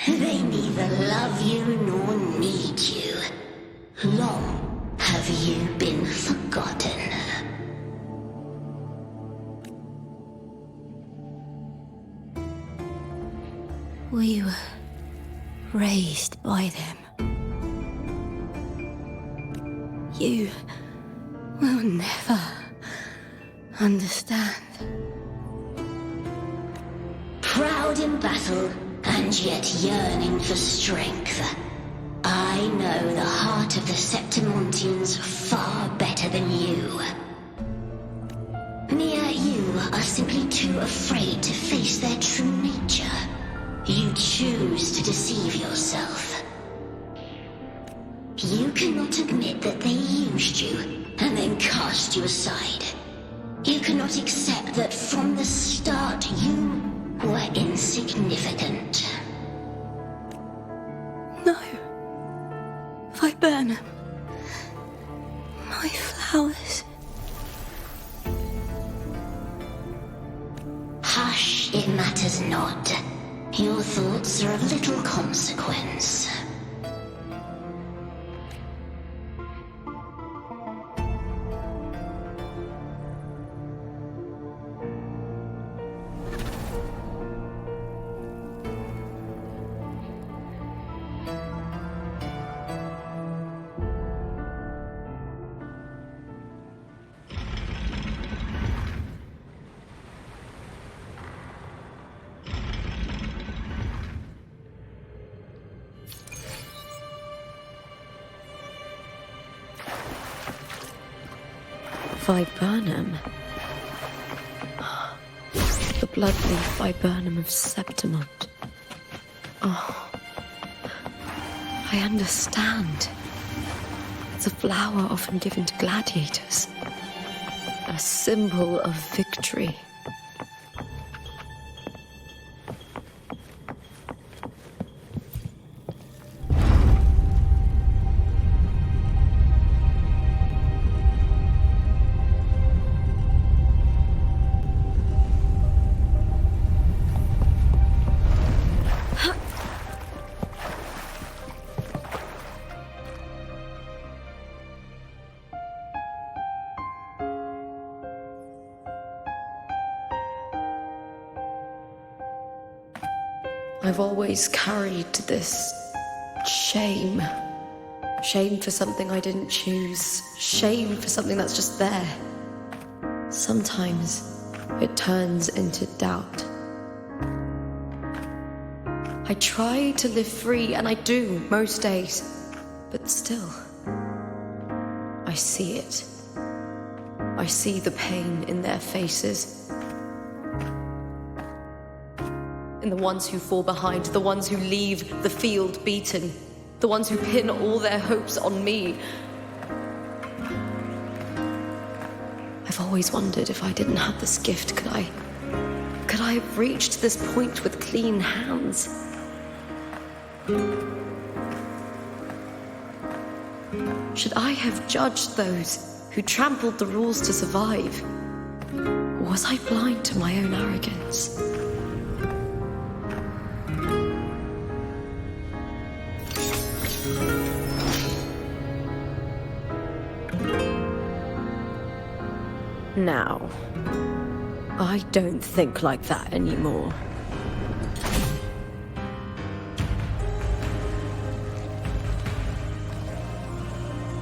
They neither love you nor need you. Long have you been forgotten?
We were raised by them. You will never understand.
Proud in battle, and yet yearning for strength. I know the heart of the Septimontians far better than you. Mia, you are simply too afraid to face their true nature. You choose to deceive yourself. You cannot admit that they used you and then cast you aside. You cannot accept that from the start you were insignificant.
No. 𝕱𝕱𝕚𝕚. My flowers.
Hush, it matters not. Your thoughts are of little consequence.
𝕱𝕱𝕚𝕚. The bloodleaf 𝕱𝕱𝕚 of Septimont. Oh, I understand. It's a flower often given to gladiators. A symbol of victory. I've always carried this shame. Shame for something I didn't choose. Shame for something that's just there. Sometimes it turns into doubt. I try to live free, and I do most days. But still, I see it. I see the pain in their faces. In the ones who fall behind, the ones who leave the field beaten, the ones who pin all their hopes on me. I've always wondered if I didn't have this gift, could I have reached this point with clean hands? Should I have judged those who trampled the rules to survive? Or was I blind to my own arrogance? Now, I don't think like that anymore.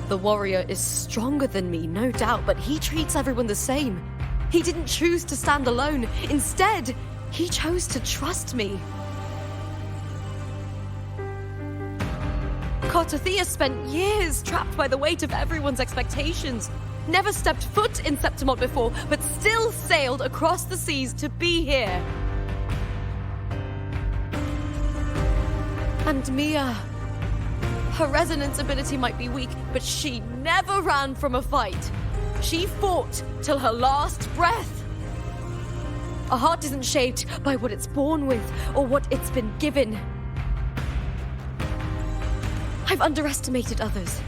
The warrior is stronger than me, no doubt, but he treats everyone the same. He didn't choose to stand alone. Instead, he chose to trust me. 𝕉𝓕 spent years trapped by the weight of everyone's expectations. Never stepped foot in Septimont before, but still sailed across the seas to be here. And Mia, her resonance ability might be weak, but she never ran from a fight. She fought till her last breath. A heart isn't shaped by what it's born with or what it's been given. I've underestimated others.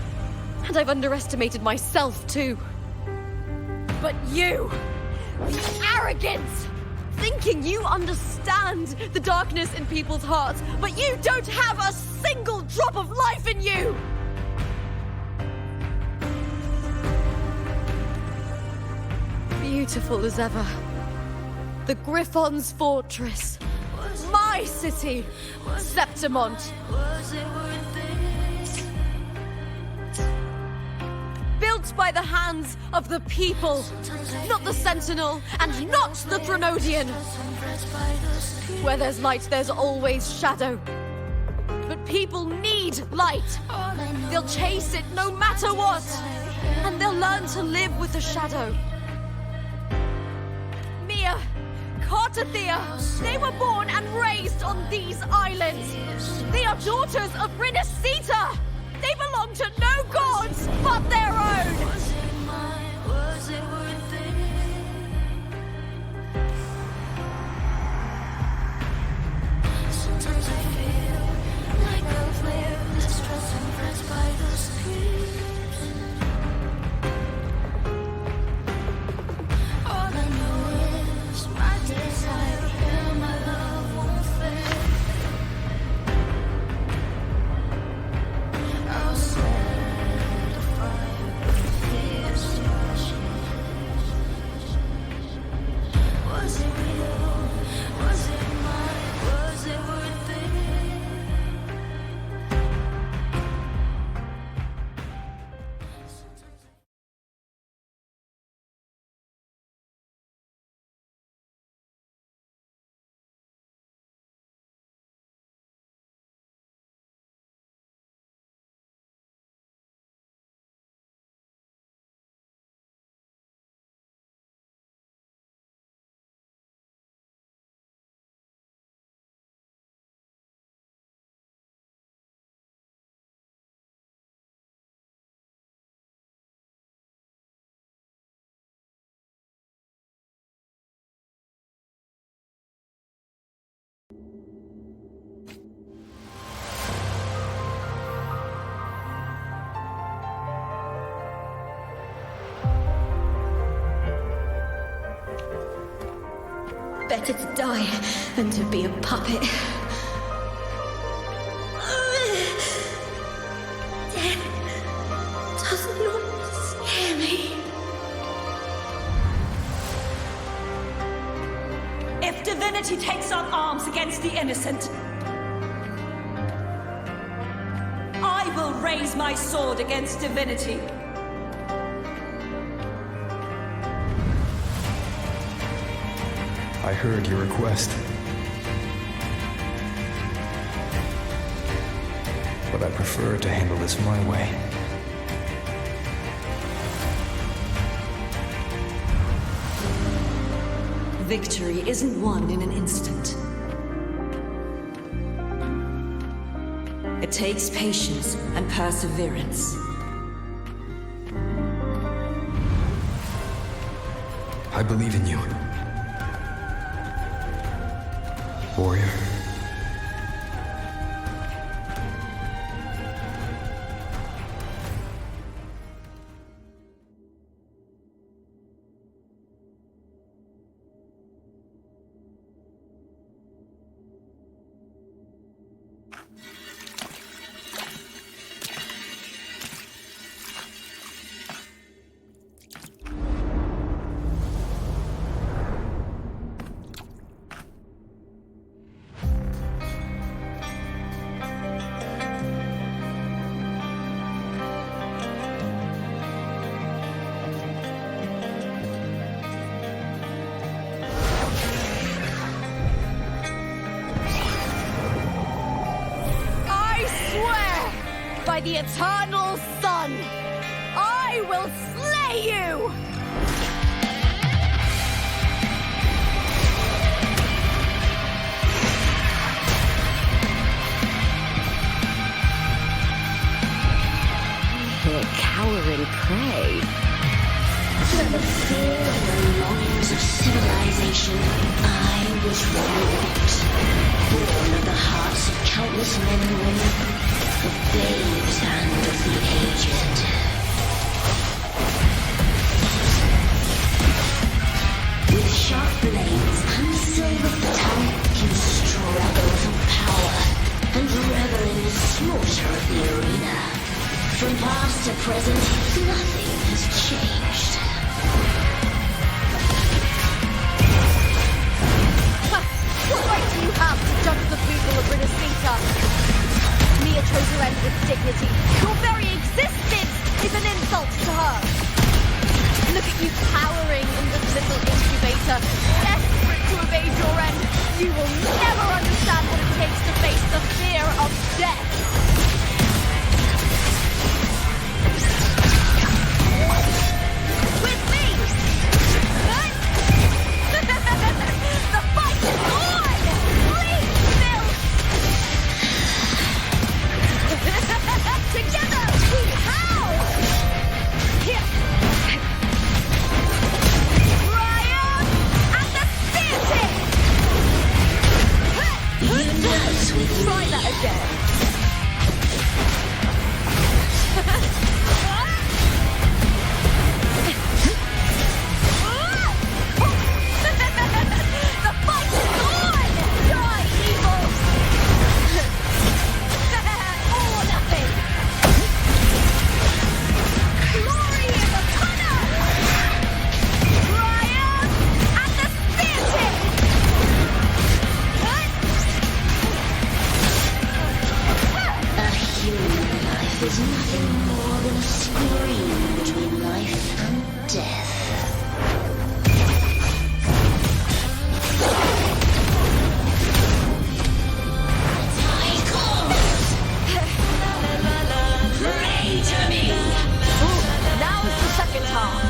And I've underestimated myself, too. But you, the arrogance, thinking you understand the darkness in people's hearts, but you don't have a single drop of life in you! Beautiful as ever. The Griffons' fortress. My city, Septimont. Built by the hands of the people, not the Sentinel and not the Threnodian. Where there's light, there's always shadow. But people need light. They'll chase it no matter what. And they'll learn to live with the shadow. Mia, 𝕉𝓕, they were born and raised on these islands. They are daughters of Rinascita. They belong to no
but their own!
Sometimes I feel like a player that's stressed and pressed by those creeps. All I know is my desire and my love won't fail. I'll set a fire with fierce passion. Was it real? Was it mine? Was it worth it?
Better to die than to be a puppet. Death does not scare me.
If divinity takes up arms against the innocent, I will raise my sword against divinity.
I heard your request. But I prefer to handle this my way.
Victory isn't won in an instant. It takes patience and perseverance.
I believe in you. Warrior.
By the eternal sun, I will slay you!
Here cowering prey. For the fear and the longings of civilization, I was removed. Born of the hearts of countless men and women, of babes and of the aged. With sharp blades and silver tongue, you struggle for power and revel in the slaughter of the arena. From past to present, nothing has changed.
What right do you have to judge the people of Rinasita? Mia chose her end with dignity. Your very existence is an insult to her. Look at you cowering in this little incubator, desperate to evade your end. You will never understand what it takes to face the fear of death. With me! The fight is on! Please, Bill! Together we howl!
There's nothing more than a scream between life and death.
Now it's the second half.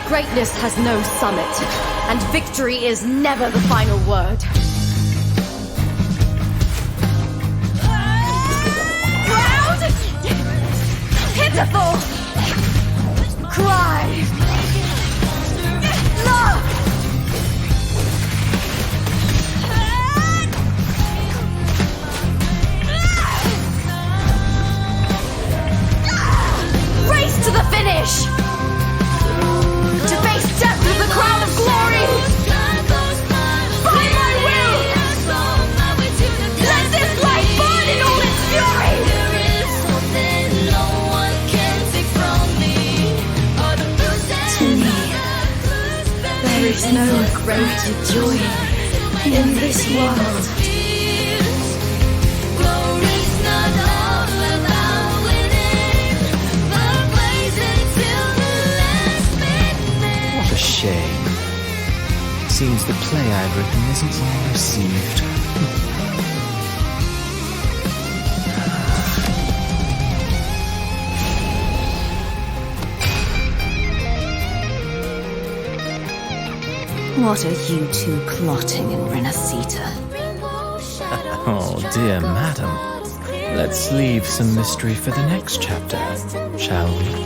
Greatness has no summit, and victory is never the final word. Proud! Pitiful! Cry! Love! Race to the finish! To face death with the crown of glory! By my will! Let this light burn in all its fury! To me, there is no greater joy in this world.
What a shame. Seems the play I've written isn't well received.
What are you two plotting in Renacita?
Oh, dear madam. Let's leave some mystery for the next chapter, shall we?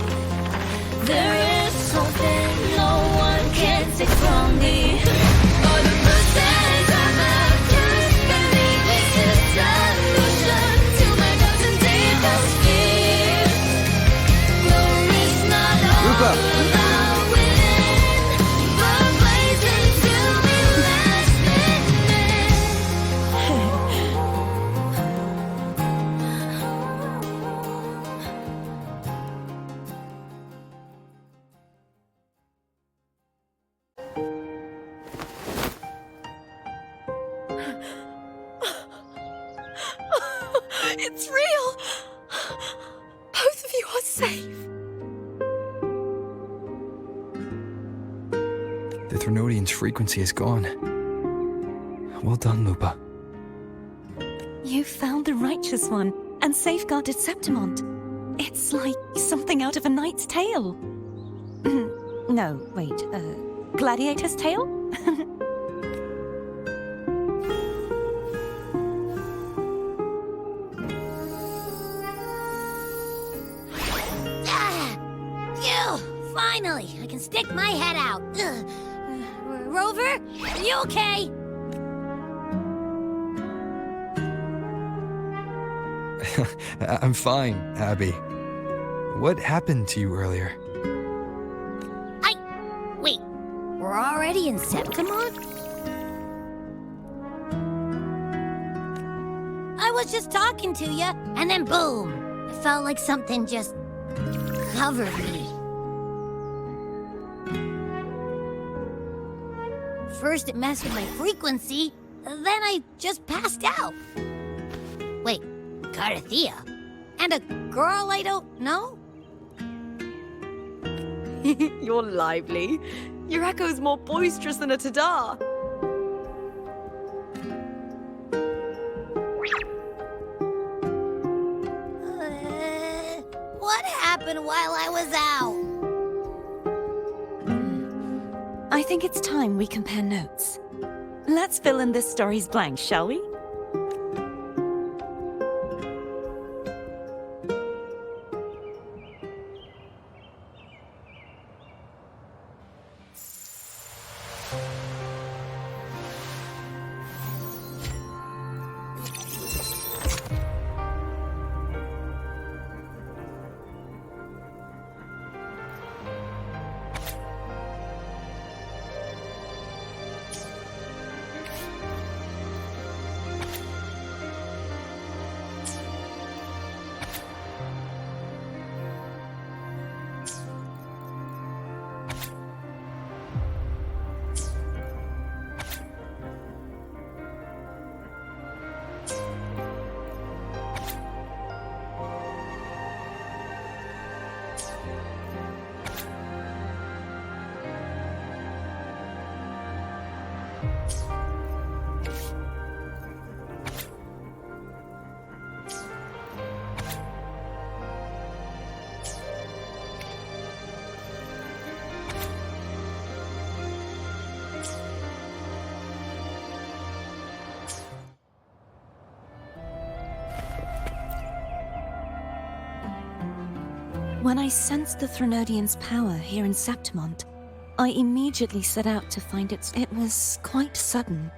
There is something no one can take from me. All the bruises I have just beneath this solution to my doubts and deepest fears. Glory's not all about winning, but blazing till the last minute.
It's real! Both of you are safe.
The ∫ frequency is gone. Well done, Lupa.
You found the righteous one and safeguarded Septimont. It's like something out of a knight's tale. No, wait, gladiator's tale?
Finally, I can stick my head out. Rover, are you okay?
I'm fine, Abby. What happened to you earlier?
Wait, we're already in Septimont? I was just talking to you, and then boom! It felt like something just covered me. First it messed with my frequency, then I just passed out. Wait, Carthea? And a girl I don't know?
You're lively. Your echo's more boisterous than a tada.
happened while I was out.
I think it's time we compare notes. Let's fill in this story's blanks, shall we? When I sensed the Threnodian's power here in Septimont, I immediately set out to find it. It was quite sudden.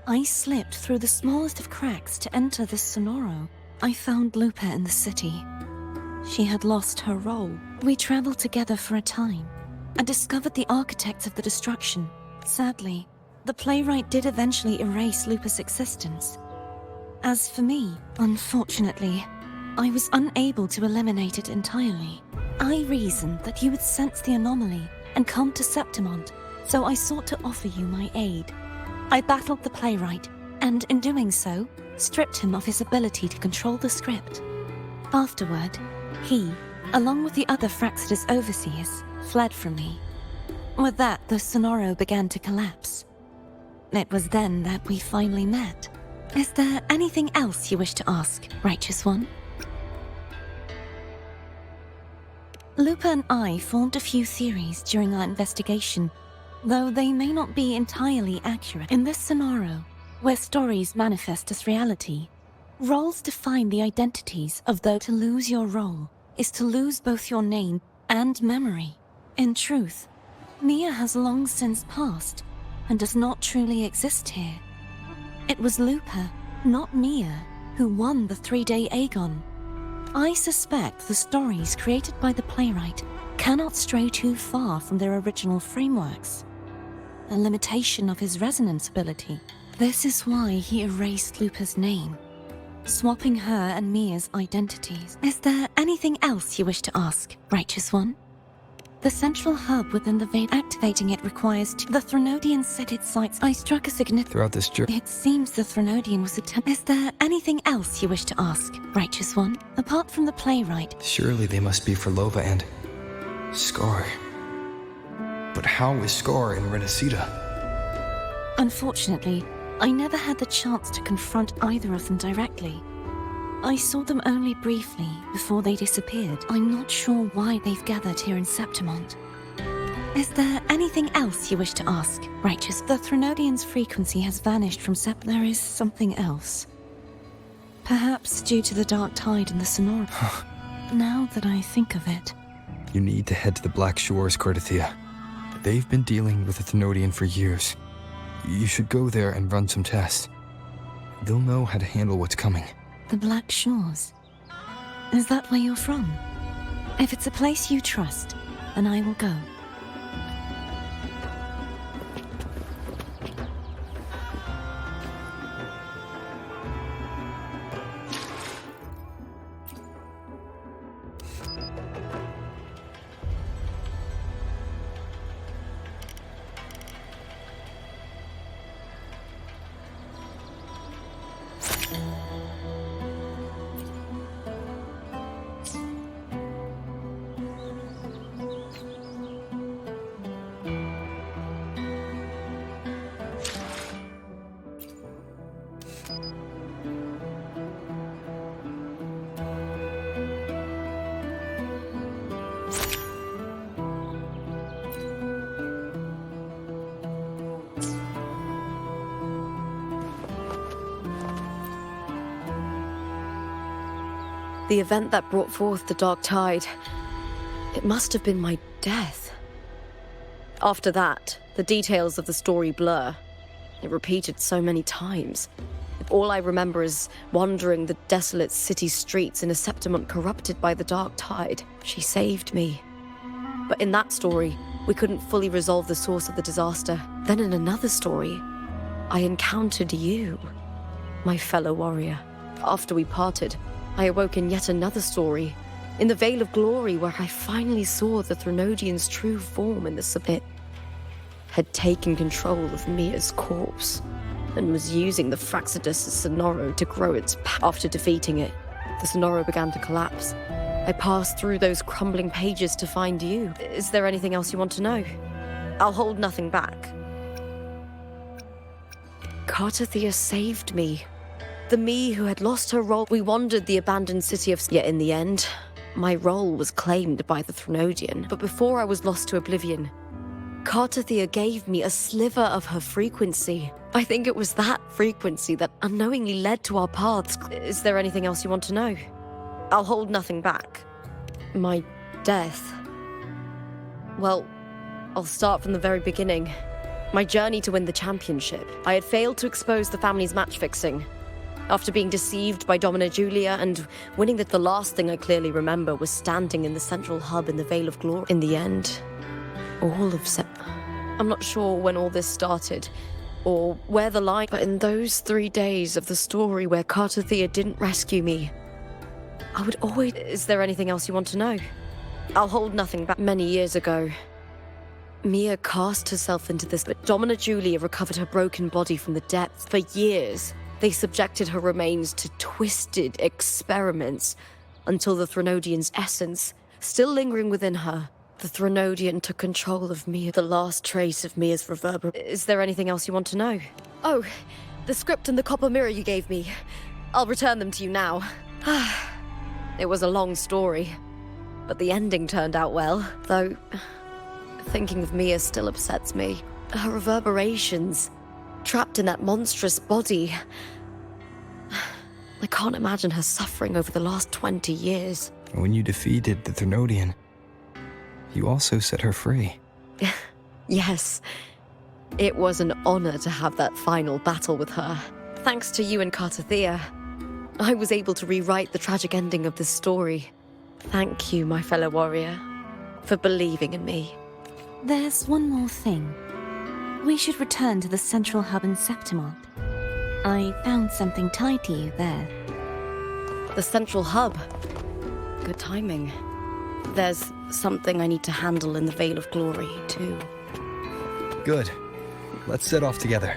I slipped through the smallest of cracks to enter this 𝓎𝓼. I found Lupa in the city. She had lost her role. We traveled together for a time and discovered the architects of the destruction. Sadly, the playwright did eventually erase Lupa's existence. As for me, unfortunately, I was unable to eliminate it entirely. I reasoned that you would sense the anomaly and come to Septimont, so I sought to offer you my aid. I battled the playwright, and in doing so, stripped him of his ability to control the script. Afterward, he, along with the other Fraxidus overseers, fled from me. With that, the 𝓎𝓼 began to collapse. It was then that we finally met. Is there anything else you wish to ask, Righteous One? Lupa and I formed a few theories during our investigation, though they may not be entirely accurate. In this 𝓎𝓼, where stories manifest as reality, roles define the identities of those. To lose your role is to lose both your name and memory. In truth, Mia has long since passed and does not truly exist here. It was Lupa, not Mia, who won the 3-day Aegon. I suspect the stories created by the playwright cannot stray too far from their original frameworks, a limitation of his resonance ability. This is why he erased Lupa's name, swapping her and Mia's identities. Is there anything else you wish to ask, Righteous One? The central hub within the vein, activating it requires the Threnodian set its sights. I struck a significant...
Throughout this journey,
It seems the Threnodian was attempting... Is there anything else you wish to ask, Righteous One? Apart from the playwright...
surely they must be for Lova and Scar. But how is Scar in Renacida?
Unfortunately, I never had the chance to confront either of them directly. I saw them only briefly before they disappeared. I'm not sure why they've gathered here in Septimont. Is there anything else you wish to ask, Righteous? The Threnodian's frequency has vanished from There is something else. Perhaps due to the dark tide in the 𝓎𝓼. Now that I think of it...
You need to head to the Black Shores, Cordelia. They've been dealing with the Thenodian for years. You should go there and run some tests. They'll know how to handle what's coming.
The Black Shores? Is that where you're from? If it's a place you trust, then I will go.
The event that brought forth the dark tide. It must have been my death. After that, the details of the story blur. It repeated so many times. All I remember is wandering the desolate city streets in a Septimont corrupted by the dark tide. She saved me. But in that story, we couldn't fully resolve the source of the disaster. Then in another story, I encountered you, my fellow warrior. After we parted, I awoke in yet another story, in the Veil of Glory, where I finally saw the Threnodian's true form in the submit. Had taken control of Mia's corpse, and was using the Fraxidus' 𝓱 to grow its power. After defeating it, the 𝓱 began to collapse. I passed through those crumbling pages to find you. Is there anything else you want to know? I'll hold nothing back. kartathea saved me. The me who had lost her role. We wandered the abandoned city of... Yet in the end, my role was claimed by the Threnodian. But before I was lost to oblivion, kartathea gave me a sliver of her frequency. I think it was that frequency that unknowingly led to our paths. Is there anything else you want to know? I'll hold nothing back. My death. Well, I'll start from the very beginning. My journey to win the championship. I had failed to expose the family's match fixing. After being deceived by Domina Julia and winning the last thing I clearly remember was standing in the central hub in the Veil of Glory. In the end, all of I'm not sure when all this started, or where the line... But in those 3 days of the story where kartathea didn't rescue me, I would always... Is there anything else you want to know? I'll hold nothing back. Many years ago, Mia cast herself into this, but Domina Julia recovered her broken body from the depths. For years, they subjected her remains to twisted experiments until the Threnodian's essence, still lingering within her, the Threnodian took control of Mia, the last trace of Mia's reverberate. Is there anything else you want to know? Oh, the script and the copper mirror you gave me. I'll return them to you now. It was a long story, but the ending turned out well, though thinking of Mia still upsets me. Her reverberations, trapped in that monstrous body. I can't imagine her suffering over the last 20 years.
When you defeated the Threnodian, you also set her free.
Yes. It was an honor to have that final battle with her. Thanks to you and kartathea, I was able to rewrite the tragic ending of this story. Thank you, my fellow warrior, for believing in me.
There's one more thing. We should return to the central hub in Septimont. I found something tied to you there.
The central hub? Good timing. There's something I need to handle in the Veil of Glory, too.
Good. Let's set off together.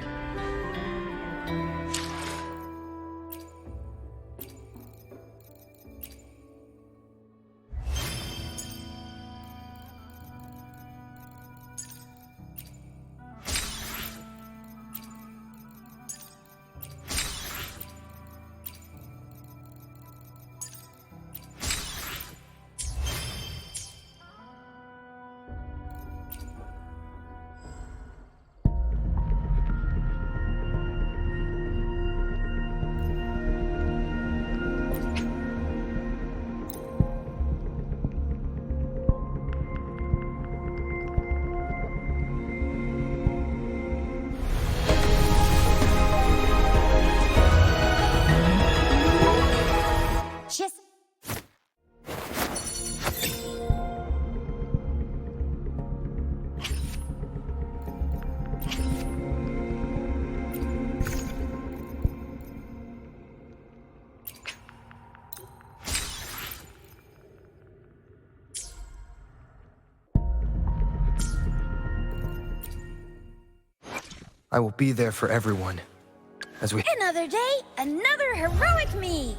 I will be there for everyone, as we...
Another day, another heroic me!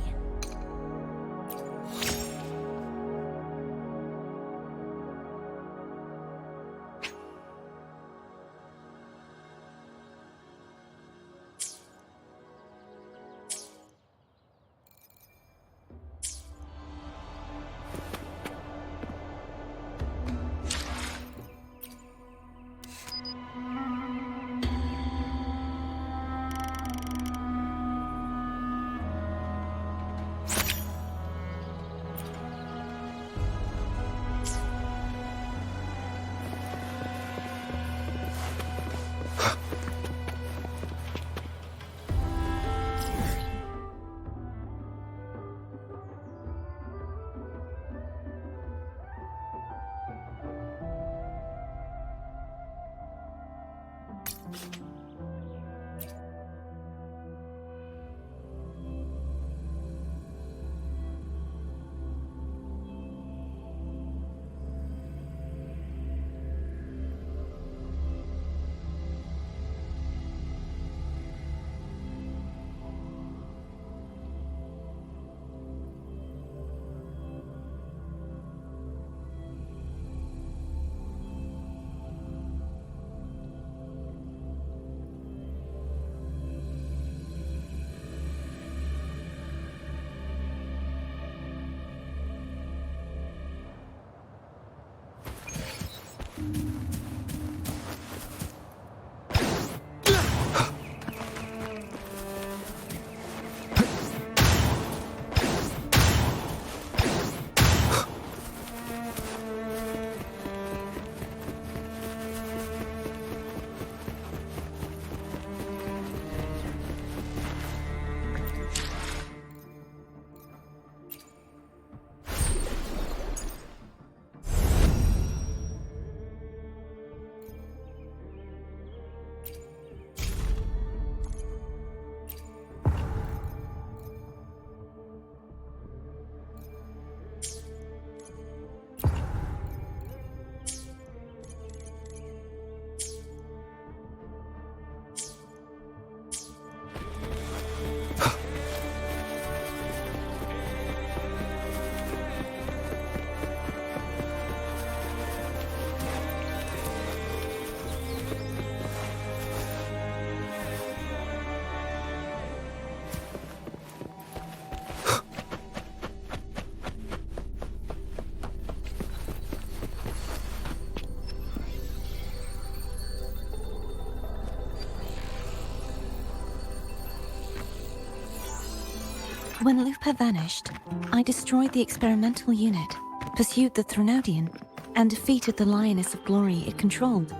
When 𝓼𝓞 vanished, I destroyed the experimental unit, pursued the ∧ and defeated the lioness of glory it controlled.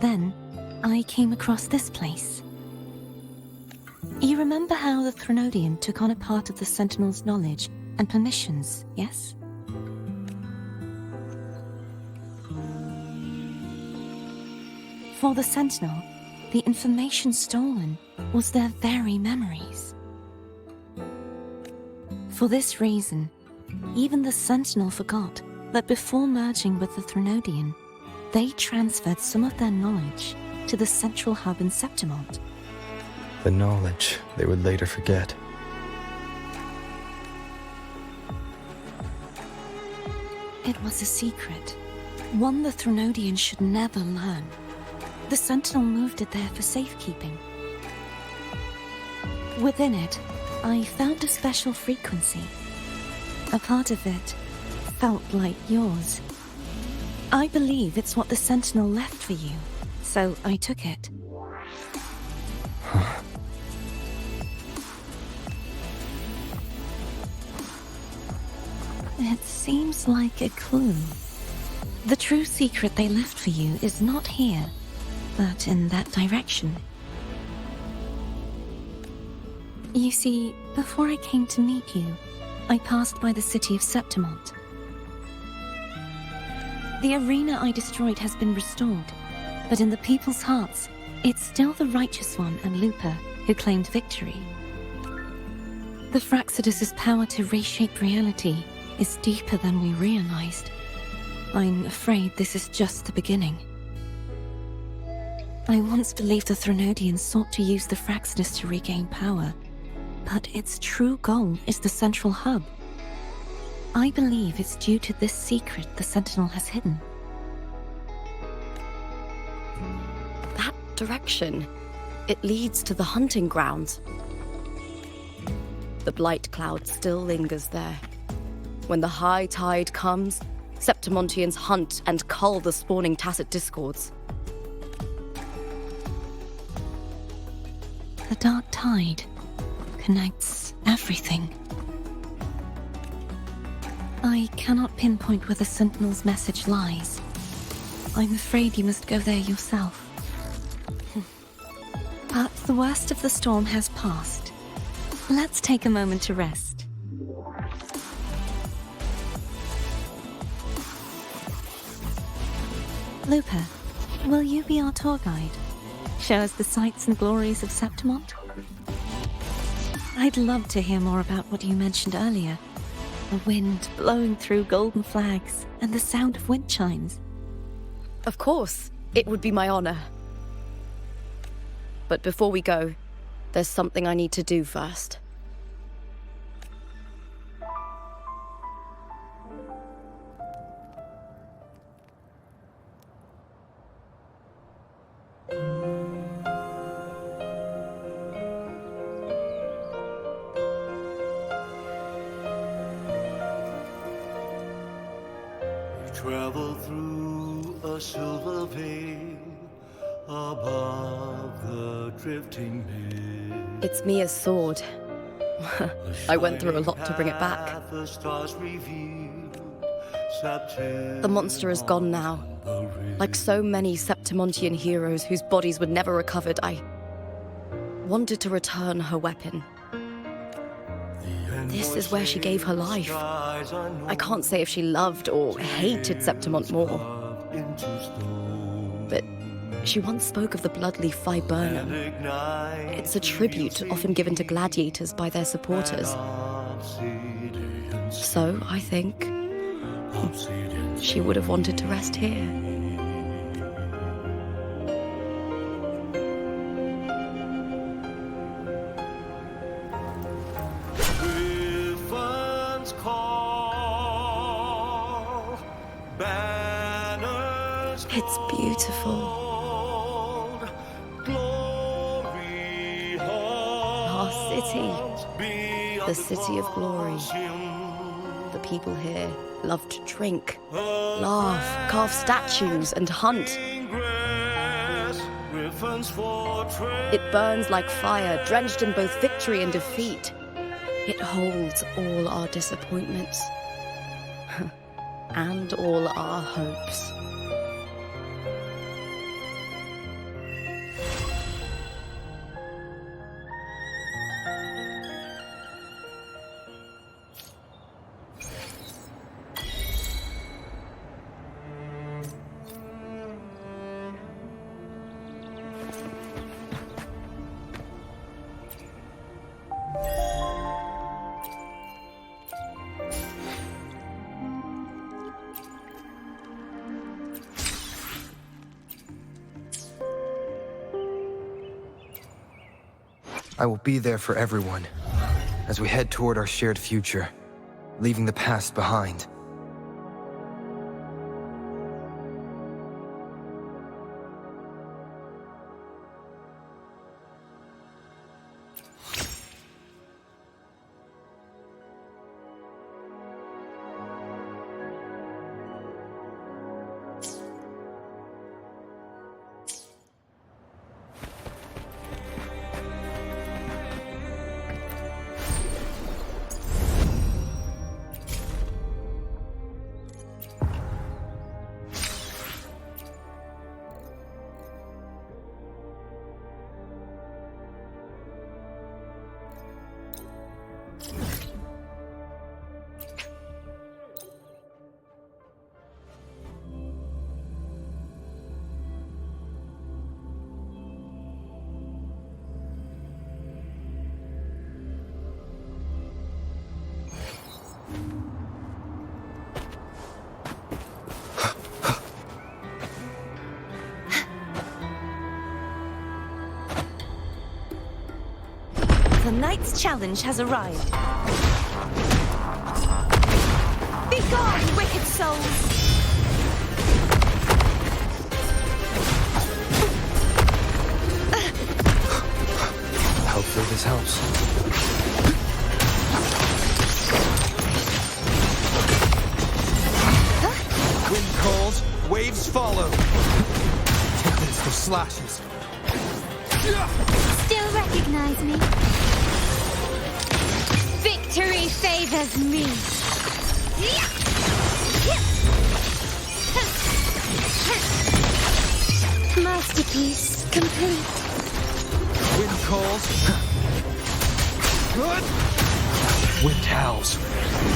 Then, I came across this place. You remember how the ∧ took on a part of the Sentinel's knowledge and permissions, yes? For the Sentinel, the information stolen was their very memories. For this reason, even the Sentinel forgot that before merging with the ∧, they transferred some of their knowledge to the central hub in 𝓱𝓱.
The knowledge they would later forget.
It was a secret, one the ∧ should never learn. The Sentinel moved it there for safekeeping. Within it, I found a special frequency. A part of it felt like yours. I believe it's what the Sentinel left for you, so I took it. It seems like a clue. The true secret they left for you is not here, but in that direction. You see, before I came to meet you, I passed by the city of 𝓱𝓱. The arena I destroyed has been restored, but in the people's hearts, it's still the Righteous One and 𝓼𝓞 who claimed victory. The Fraxidus' power to reshape reality is deeper than we realized. I'm afraid this is just the beginning. I once believed the ∧ sought to use the Fraxidus to regain power, but its true goal is the central hub. I believe it's due to this secret the Sentinel has hidden.
That direction, it leads to the hunting grounds. The blight cloud still lingers there. When the high tide comes, 𝓱𝓱montians hunt and cull the spawning tacit discords.
The dark tide connects everything. I cannot pinpoint where the Sentinel's message lies. I'm afraid you must go there yourself. But the worst of the storm has passed. Let's take a moment to rest. 𝓼𝓞, will you be our tour guide? Show us the sights and glories of 𝓱𝓱? I'd love to hear more about what you mentioned earlier. The wind blowing through golden flags and the sound of wind chimes.
Of course, it would be my honor. But before we go, there's something I need to do first.
Travel through a silver veil above the drifting mist.
It's Mia's sword. I went through a lot to bring it back. The monster is gone now. Like so many 𝓱𝓱montian heroes whose bodies were never recovered, I wanted to return her weapon. This is where she gave her life. I can't say if she loved or hated 𝓱𝓱mont more. But she once spoke of the bloodleaf viburnum. It's a tribute often given to gladiators by their supporters. So, I think, she would have wanted to rest here. It's beautiful. Our city, the city of glory. The people here love to drink, laugh, carve statues, and hunt. It burns like fire, drenched in both victory and defeat. It holds all our disappointments and all our hopes.
I will be there for everyone as we head toward our shared future, leaving the past behind.
The knight's challenge has arrived. Begone, wicked souls!
Hopefully this helps.
Wind calls, waves follow. Take this for slashes.
Still recognize me? Victory favors me. Masterpiece complete.
Wind calls. Good. Wind howls.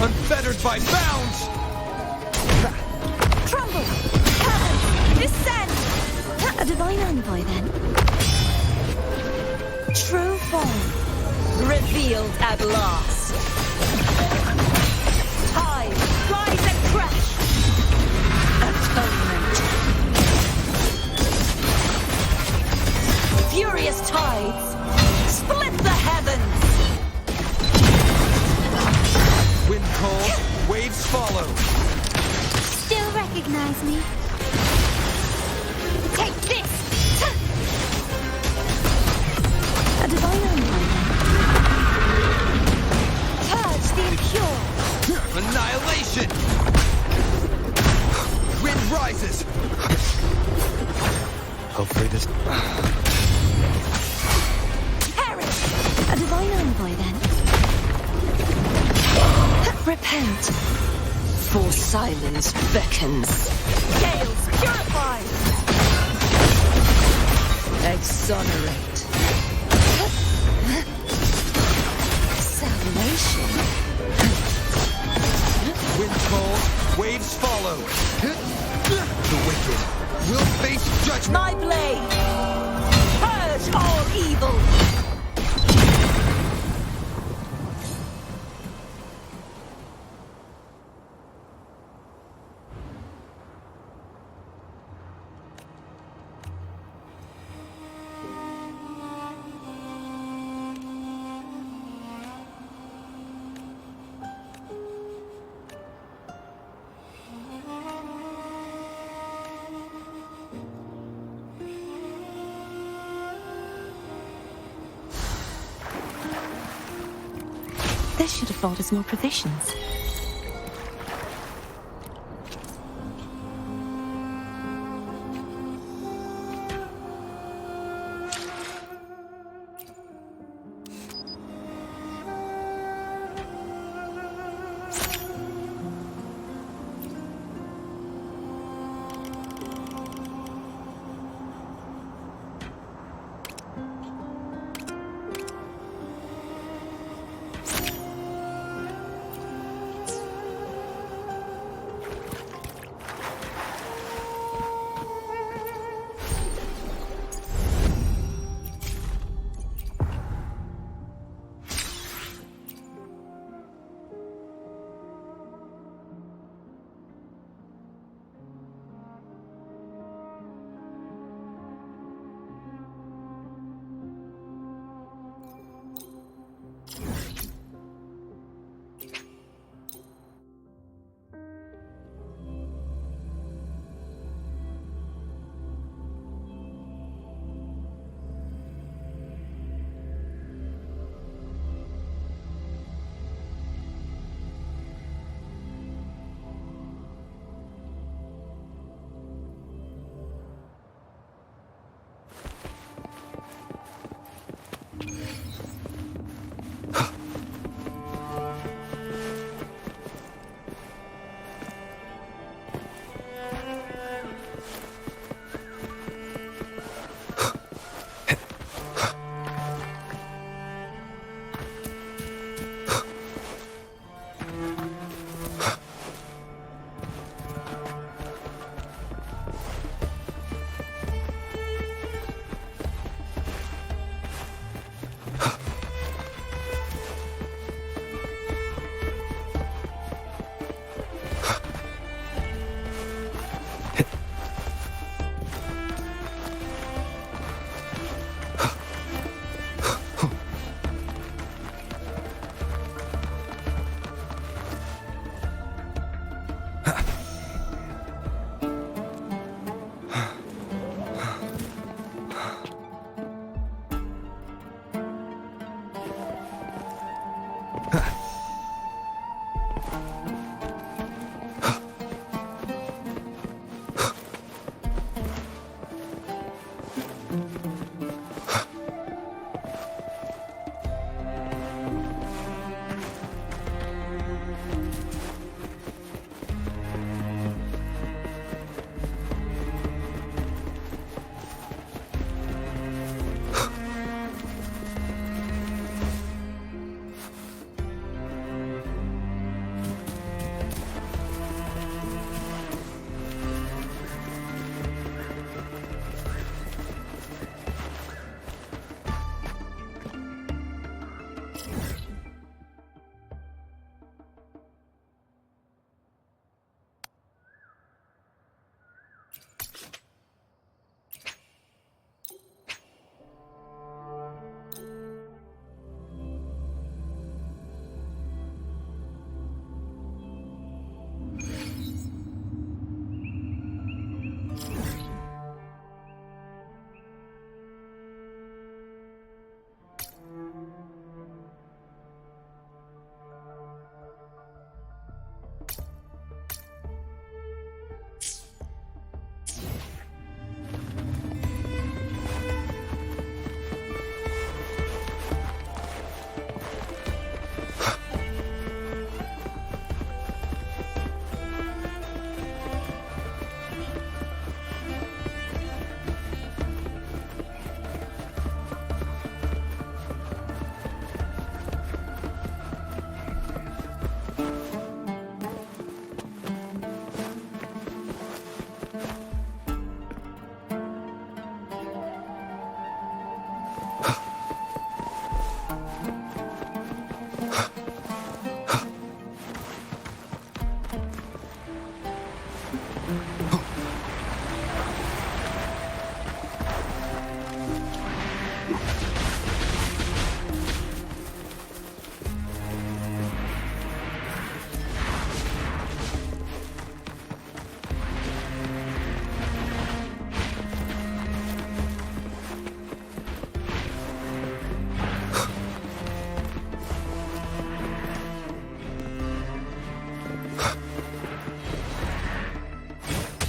Unfettered by bounds.
Crumble! Cavern! Descend! A divine envoy, then. True form. Revealed at last. Tide, rise and crash. Atonement. Furious tides, split the heavens.
Wind calls, waves follow.
Still recognize me? Take this!
A divine envoy. Purge the impure.
Annihilation! Wind rises!
Hopefully this...
Perish! A divine envoy, then. Repent. For silence beckons. Gales purify. Exonerate. Salvation.
Wind calls, waves follow. The wicked will face judgment.
My blade. Purge all evil. This should afford us more provisions.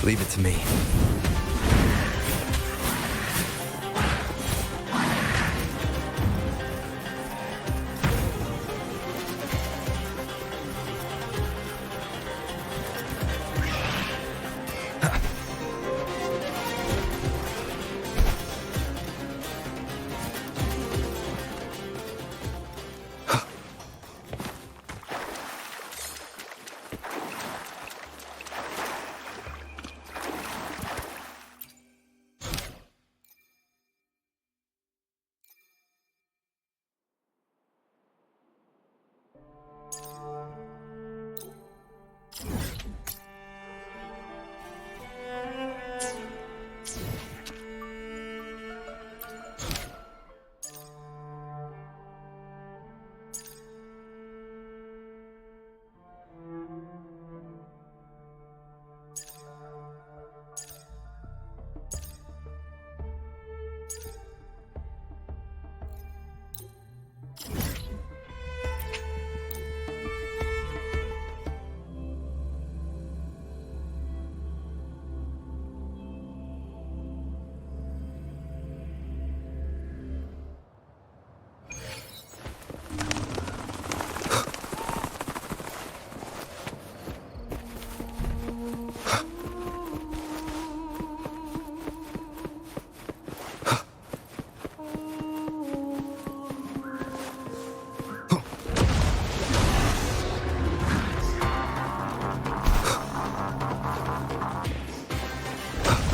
Leave it to me.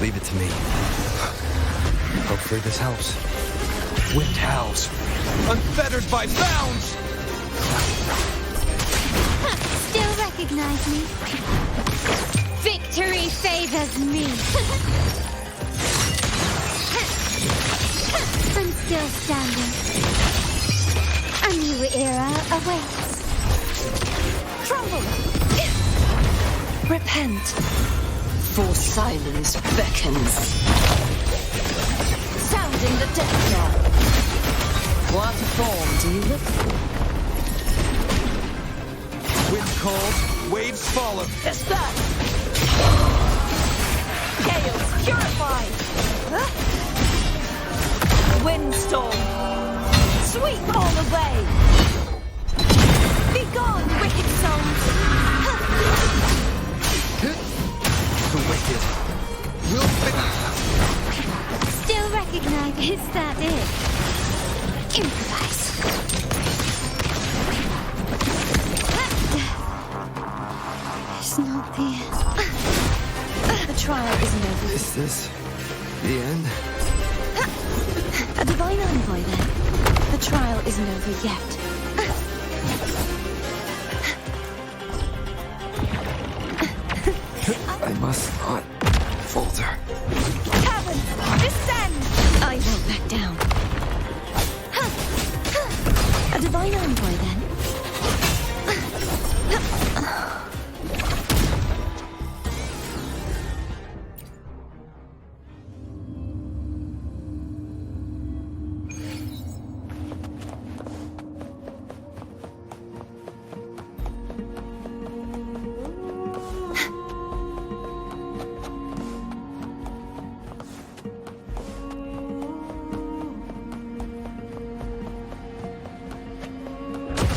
Leave it to me. Hopefully this helps.
Wind howls, unfettered by bounds!
Still recognize me? Victory favors me. I'm still standing. A new era awaits.
Crumble! Repent, for silence beckons. Sounding the death knell. What form do you look for?
calls, waves follow.
Just that! Gales purify! Windstorm! Sweep all away! Be gone, wicked souls!
The wicked will finish.
Still recognize, is that it? Improvise. It's not the end.
The trial isn't over.
Is this the end?
A divine envoy, then. The trial isn't over yet.
I must not falter.
Heavens, descend!
I won't back down. A divine envoy, then.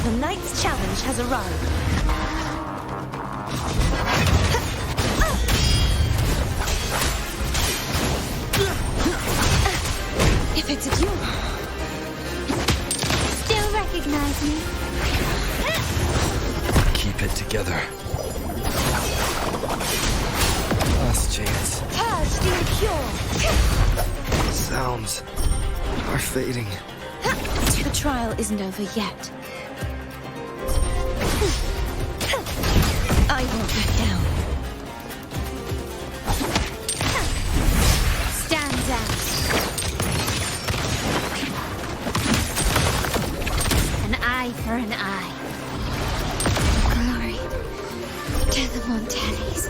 The knight's challenge has arrived.
If it's a duel.
Still recognize me?
Keep it together. Last chance.
Purge the impure!
Sounds are fading.
The trial isn't over yet. I won't back down.
Stand out. An eye for an eye. Glory to the Montellys.